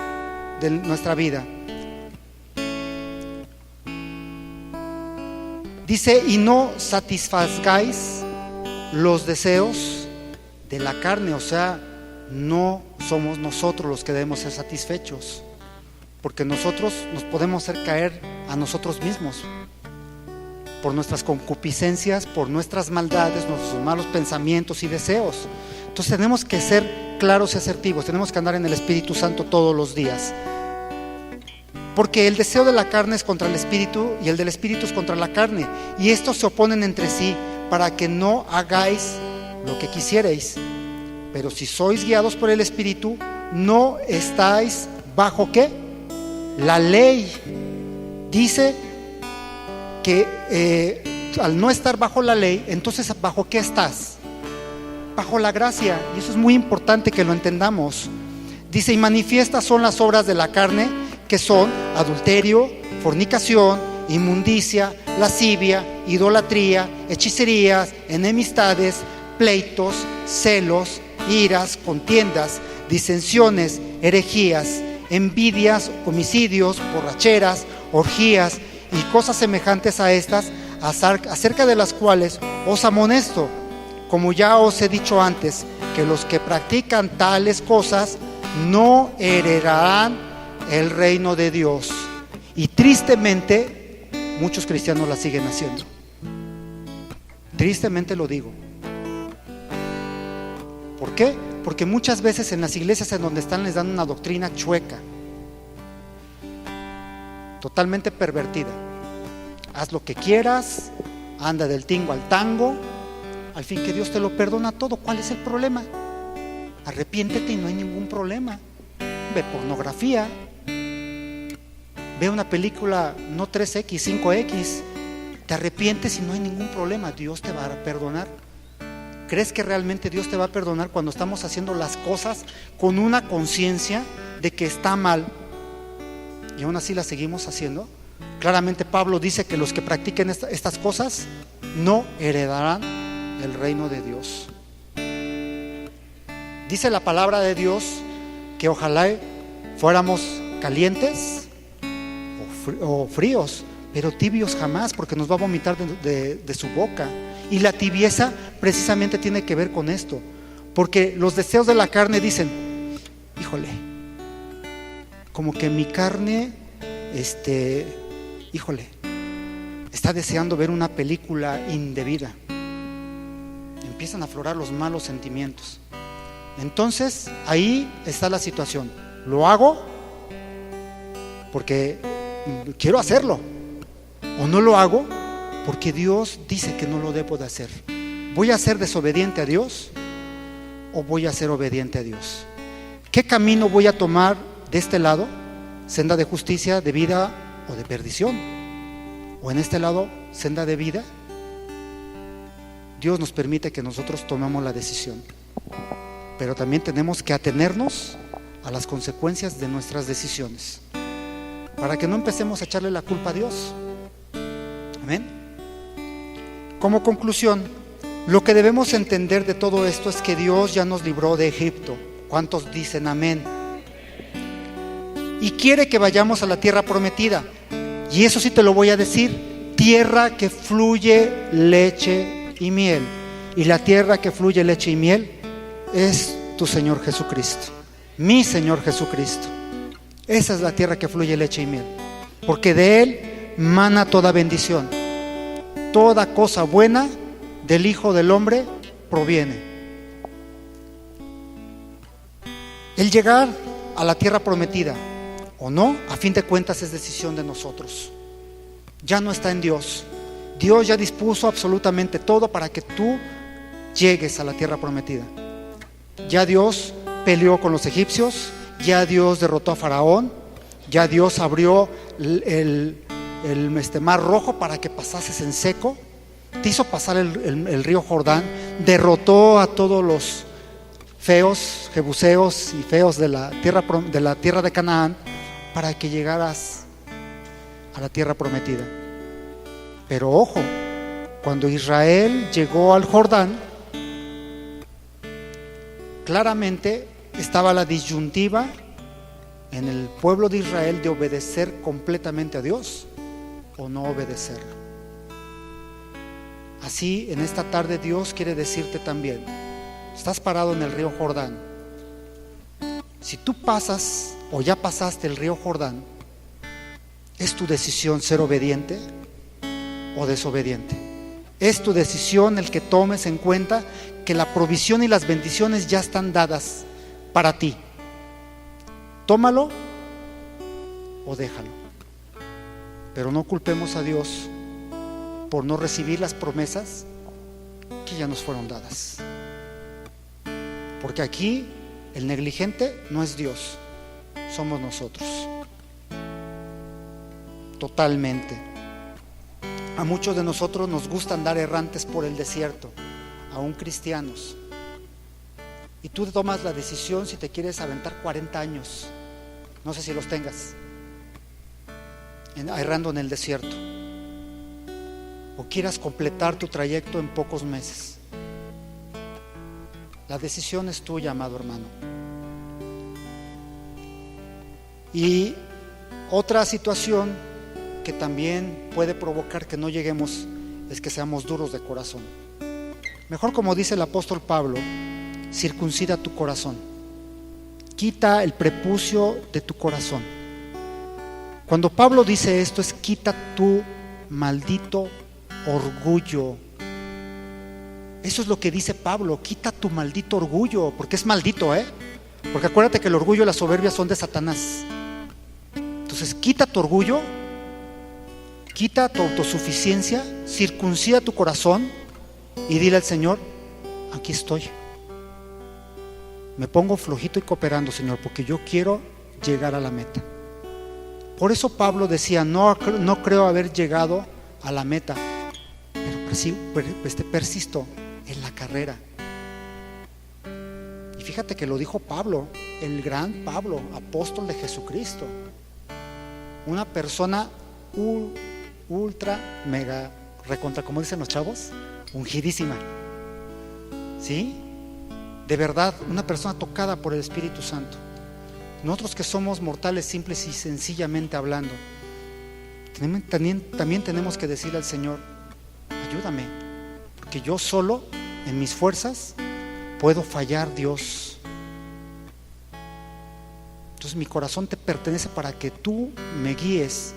de nuestra vida. Dice: y no satisfagáis los deseos de la carne. O sea, no somos nosotros los que debemos ser satisfechos, porque nosotros nos podemos hacer caer a nosotros mismos por nuestras concupiscencias, por nuestras maldades, nuestros malos pensamientos y deseos. Entonces tenemos que ser claros y asertivos, tenemos que andar en el Espíritu Santo todos los días, porque el deseo de la carne es contra el Espíritu y el del Espíritu es contra la carne, y estos se oponen entre sí para que no hagáis lo que quisierais. Pero si sois guiados por el Espíritu, no estáis bajo ¿qué? La ley. Dice que al no estar bajo la ley, entonces ¿bajo qué estás? Bajo la gracia. Y eso es muy importante que lo entendamos. Dice: y manifiestas son las obras de la carne, que son adulterio, fornicación, inmundicia, lascivia, idolatría, hechicerías, enemistades, pleitos, celos, iras, contiendas, disensiones, herejías, envidias, homicidios, borracheras, orgías y cosas semejantes a estas, acerca de las cuales os amonesto, como ya os he dicho antes, que los que practican tales cosas no heredarán el reino de Dios. Y tristemente muchos cristianos la siguen haciendo. Tristemente lo digo. ¿Por qué? Porque muchas veces en las iglesias en donde están les dan una doctrina chueca, totalmente pervertida. Haz lo que quieras, anda del tingo al tango, al fin que Dios te lo perdona todo. ¿Cuál es el problema? Arrepiéntete y no hay ningún problema. Ve pornografía, ve una película no 3X, 5X, te arrepientes y no hay ningún problema. Dios te va a perdonar. ¿Crees que realmente Dios te va a perdonar cuando estamos haciendo las cosas con una conciencia de que está mal y aún así las seguimos haciendo? Claramente Pablo dice que los que practiquen estas cosas no heredarán el reino de Dios. Dice la palabra de Dios que ojalá fuéramos calientes o fríos, pero tibios jamás, porque nos va a vomitar de su boca. Y la tibieza precisamente tiene que ver con esto, porque los deseos de la carne dicen: híjole, como que mi carne está deseando ver una película indebida. Empiezan a aflorar los malos sentimientos. Entonces ahí está la situación: ¿lo hago porque quiero hacerlo, o no lo hago porque Dios dice que no lo debo de hacer? ¿Voy a ser desobediente a Dios o voy a ser obediente a Dios? ¿Qué camino voy a tomar de este lado? ¿Senda de justicia, de vida o de perdición? ¿O en este lado, senda de vida? Dios nos permite que nosotros tomemos la decisión, pero también tenemos que atenernos a las consecuencias de nuestras decisiones. para que no empecemos a echarle la culpa a Dios. Amén. Como conclusión, lo que debemos entender de todo esto es que Dios ya nos libró de Egipto. ¿Cuántos dicen amén? Y quiere que vayamos a la tierra prometida. Y eso sí te lo voy a decir: tierra que fluye leche y miel. Y la tierra que fluye leche y miel es tu Señor Jesucristo, mi Señor Jesucristo. Esa es la tierra que fluye leche y miel, porque de Él mana toda bendición. Toda cosa buena del Hijo del Hombre proviene. El llegar a la tierra prometida o no, a fin de cuentas, es decisión de nosotros. Ya no está en Dios. Dios ya dispuso absolutamente todo para que tú llegues a la tierra prometida. Ya Dios peleó con los egipcios, ya Dios derrotó a Faraón, ya Dios abrió el mar Rojo para que pasases en seco, te hizo pasar el río Jordán, derrotó a todos los feos, jebuseos y feos de la tierra de Canaán, para que llegaras a la tierra prometida. Pero ojo, cuando Israel llegó al Jordán, claramente estaba la disyuntiva en el pueblo de Israel de obedecer completamente a Dios o no obedecerlo. Así, en esta tarde Dios quiere decirte también: estás parado en el río Jordán. Si tú pasas o ya pasaste el río Jordán, es tu decisión ser obediente o desobediente. Es tu decisión el que tomes en cuenta que la provisión y las bendiciones ya están dadas para ti. Tómalo o déjalo. Pero no culpemos a Dios por no recibir las promesas que ya nos fueron dadas. Porque aquí el negligente no es Dios, somos nosotros. Totalmente. A muchos de nosotros nos gusta andar errantes por el desierto, aún cristianos. Y tú tomas la decisión si te quieres aventar 40 años, no sé si los tengas, errando en el desierto, o quieras completar tu trayecto en pocos meses. La decisión es tuya, amado hermano. Y otra situación que también puede provocar que no lleguemos es que seamos duros de corazón. Mejor, como dice el apóstol Pablo, circuncida tu corazón. Quita el prepucio de tu corazón. Cuando Pablo dice esto, es quita tu maldito orgullo. Eso es lo que dice Pablo: quita tu maldito orgullo, porque es maldito, porque acuérdate que el orgullo y la soberbia son de Satanás. Entonces quita tu orgullo, quita tu autosuficiencia, circuncida tu corazón y dile al Señor: aquí estoy, me pongo flojito y cooperando, Señor, porque yo quiero llegar a la meta. Por eso Pablo decía: no creo haber llegado a la meta, pero persisto en la carrera. Y fíjate que lo dijo Pablo, el gran Pablo, apóstol de Jesucristo, una persona ultra, mega, recontra, como dicen los chavos, ungidísima, ¿sí? De verdad, una persona tocada por el Espíritu Santo. Nosotros que somos mortales, simples y sencillamente hablando, también tenemos que decirle al Señor: ayúdame, porque yo solo, en mis fuerzas, puedo fallar, Dios. Entonces mi corazón te pertenece para que tú me guíes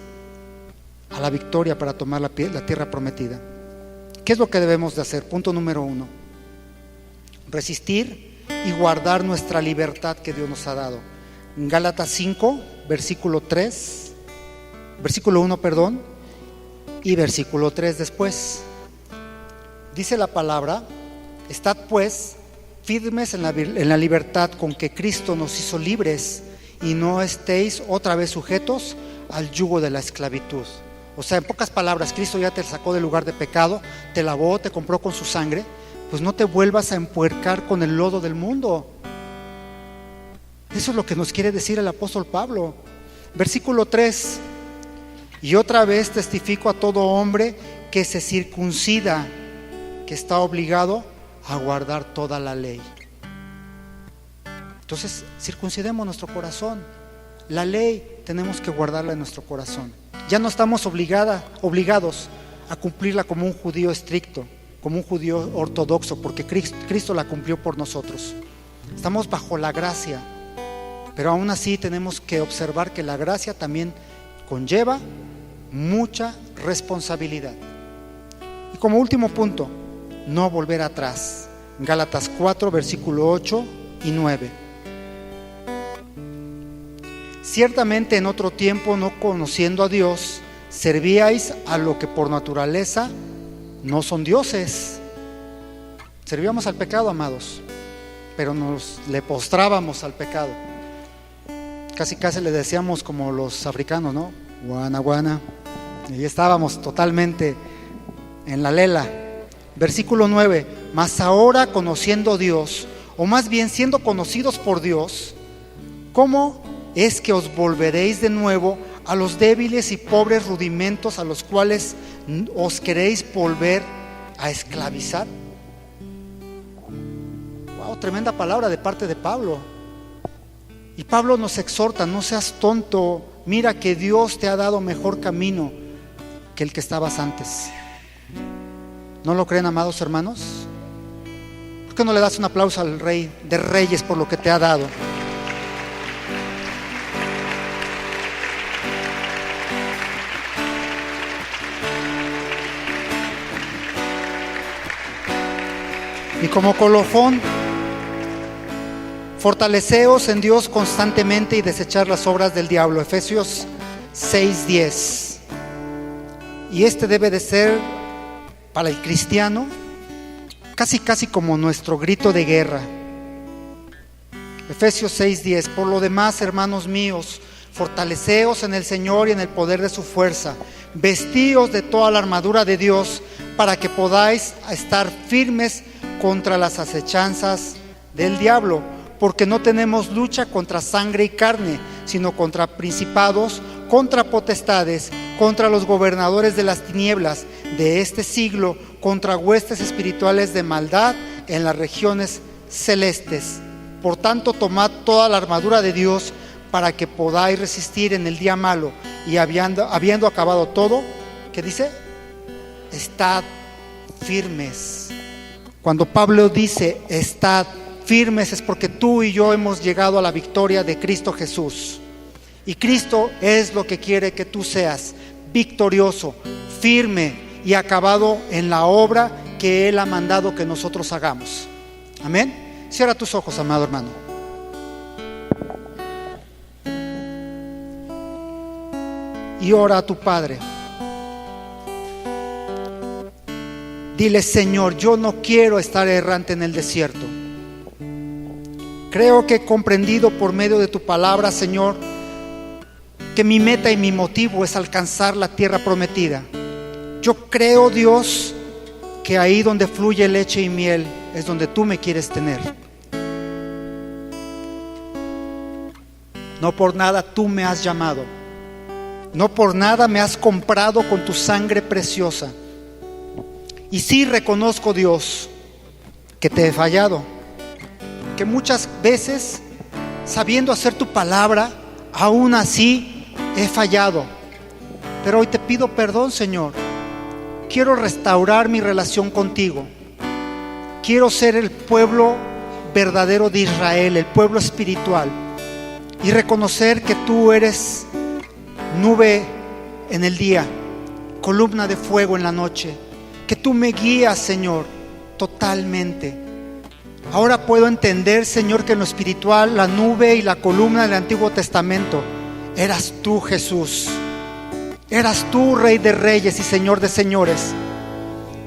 a la victoria para tomar la tierra prometida. ¿Qué es lo que debemos de hacer? Punto número 1: resistir y guardar nuestra libertad que Dios nos ha dado. En Gálatas 5, versículo 1, y versículo 3 después. Dice la palabra: estad pues firmes en la libertad con que Cristo nos hizo libres, y no estéis otra vez sujetos al yugo de la esclavitud. O sea, en pocas palabras, Cristo ya te sacó del lugar de pecado, te lavó, te compró con su sangre. Pues no te vuelvas a empuercar con el lodo del mundo. Eso es lo que nos quiere decir el apóstol Pablo. Versículo 3. Y otra vez testifico a todo hombre que se circuncida, que está obligado a guardar toda la ley. Entonces, circuncidemos nuestro corazón. La ley tenemos que guardarla en nuestro corazón. Ya no estamos obligados a cumplirla como un judío estricto, como un judío ortodoxo, porque Cristo la cumplió por nosotros. Estamos bajo la gracia, pero aún así tenemos que observar que la gracia también conlleva mucha responsabilidad. Y como último punto, no volver atrás. Gálatas 4, versículo 8 y 9. Ciertamente en otro tiempo, no conociendo a Dios, servíais a lo que por naturaleza no son dioses. Servíamos al pecado, amados, pero nos le postrábamos al pecado. Casi le decíamos como los africanos, ¿no? Guana, guana. Y estábamos totalmente en la lela. Versículo 9. Mas ahora conociendo a Dios, o más bien siendo conocidos por Dios, ¿cómo es que os volveréis de nuevo a los débiles y pobres rudimentos a los cuales os queréis volver a esclavizar? Wow, tremenda palabra de parte de Pablo. Y Pablo nos exhorta: no seas tonto, mira que Dios te ha dado mejor camino que el que estabas antes. ¿No lo creen, amados hermanos? ¿Por qué no le das un aplauso al Rey de Reyes por lo que te ha dado? Y como colofón, fortaleceos en Dios constantemente y desechar las obras del diablo. Efesios 6:10. Y este debe de ser para el cristiano casi como nuestro grito de guerra. Efesios 6:10. Por lo demás, hermanos míos, fortaleceos en el Señor y en el poder de su fuerza. Vestíos de toda la armadura de Dios para que podáis estar firmes contra las acechanzas del diablo, porque no tenemos lucha contra sangre y carne, sino contra principados, contra potestades, contra los gobernadores de las tinieblas de este siglo, contra huestes espirituales de maldad en las regiones celestes. Por tanto, tomad toda la armadura de Dios para que podáis resistir en el día malo, y habiendo acabado todo, ¿qué dice? Estad firmes. Cuando Pablo dice estad firmes, es porque tú y yo hemos llegado a la victoria de Cristo Jesús. Y Cristo es lo que quiere que tú seas: victorioso, firme y acabado en la obra que Él ha mandado que nosotros hagamos. Amén. Cierra tus ojos, amado hermano. Y ora a tu Padre. Dile: Señor, yo no quiero estar errante en el desierto. Creo que he comprendido por medio de tu palabra, Señor, que mi meta y mi motivo es alcanzar la tierra prometida. Yo creo, Dios, que ahí donde fluye leche y miel es donde tú me quieres tener. No por nada tú me has llamado. No por nada me has comprado con tu sangre preciosa. Y sí reconozco, Dios, que te he fallado, que muchas veces, sabiendo hacer tu palabra, aún así he fallado. Pero hoy te pido perdón, Señor. Quiero restaurar mi relación contigo. Quiero ser el pueblo verdadero de Israel, el pueblo espiritual, y reconocer que tú eres nube en el día, columna de fuego en la noche, que tú me guías, Señor, totalmente. Ahora puedo entender, Señor, que en lo espiritual la nube y la columna del Antiguo Testamento eras tú, Jesús. Eras tú, Rey de Reyes y Señor de Señores.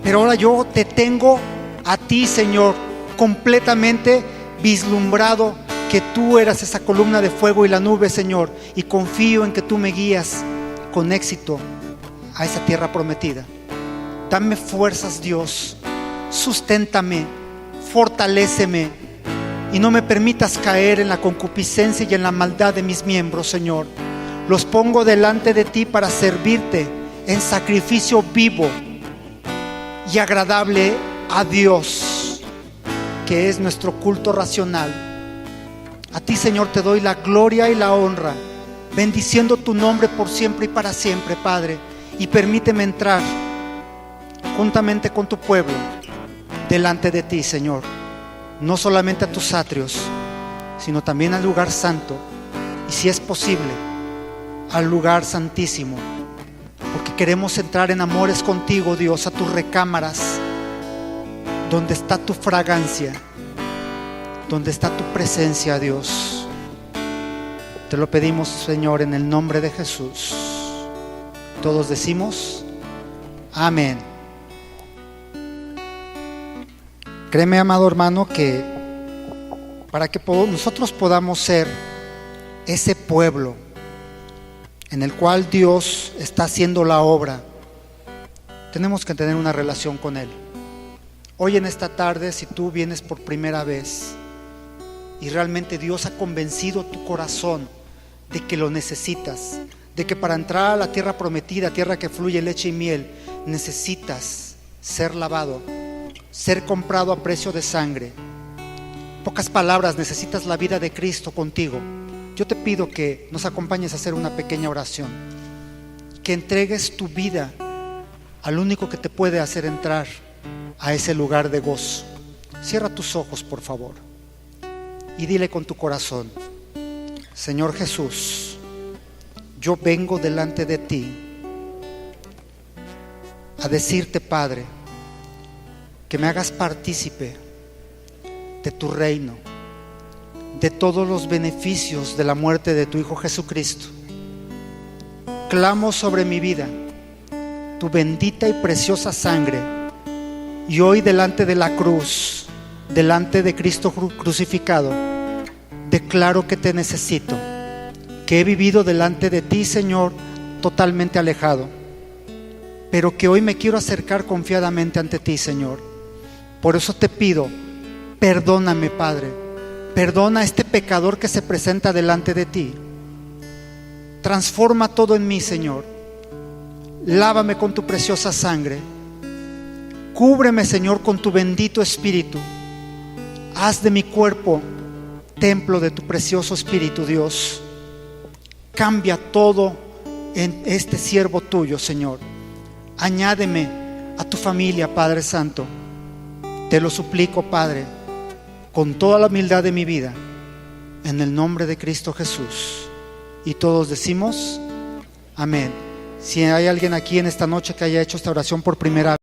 Pero ahora yo te tengo a ti, Señor, completamente vislumbrado, que tú eras esa columna de fuego y la nube, Señor, y confío en que tú me guías con éxito a esa tierra prometida. Dame fuerzas, Dios, susténtame, fortaléceme, y no me permitas caer en la concupiscencia y en la maldad de mis miembros, Señor. los pongo delante de ti para servirte en sacrificio vivo y agradable a Dios, que es nuestro culto racional. A ti, Señor, te doy la gloria y la honra, bendiciendo tu nombre por siempre y para siempre, Padre. Y permíteme entrar juntamente con tu pueblo delante de ti, Señor, no solamente a tus atrios, sino también al lugar santo, y si es posible, al lugar santísimo, porque queremos entrar en amores contigo, Dios, a tus recámaras, donde está tu fragancia, donde está tu presencia, Dios. Te lo pedimos, Señor, en el nombre de Jesús. Todos decimos amén. Créeme, amado hermano, que para que nosotros podamos ser ese pueblo en el cual Dios está haciendo la obra, tenemos que tener una relación con Él. Hoy en esta tarde, si tú vienes por primera vez y realmente Dios ha convencido tu corazón de que lo necesitas, de que para entrar a la tierra prometida, tierra que fluye leche y miel, necesitas ser lavado, ser comprado a precio de sangre. En pocas palabras, necesitas la vida de Cristo contigo. Yo te pido que nos acompañes a hacer una pequeña oración, que entregues tu vida al único que te puede hacer entrar a ese lugar de gozo. Cierra tus ojos, por favor, y dile con tu corazón: Señor Jesús, yo vengo delante de ti a decirte, Padre, que me hagas partícipe de tu reino, de todos los beneficios de la muerte de tu Hijo Jesucristo. Clamo sobre mi vida tu bendita y preciosa sangre, y hoy delante de la cruz, delante de Cristo crucificado, declaro que te necesito, que he vivido delante de ti, Señor, totalmente alejado, pero que hoy me quiero acercar confiadamente ante ti, Señor. Por eso te pido, perdóname, Padre, perdona a este pecador que se presenta delante de ti. Transforma todo en mí, Señor. Lávame con tu preciosa sangre. Cúbreme, Señor, con tu bendito Espíritu. Haz de mi cuerpo templo de tu precioso Espíritu, Dios. Cambia todo en este siervo tuyo, Señor. Añádeme a tu familia, Padre Santo. Te lo suplico, Padre, con toda la humildad de mi vida, en el nombre de Cristo Jesús. Y todos decimos amén. Si hay alguien aquí en esta noche que haya hecho esta oración por primera vez,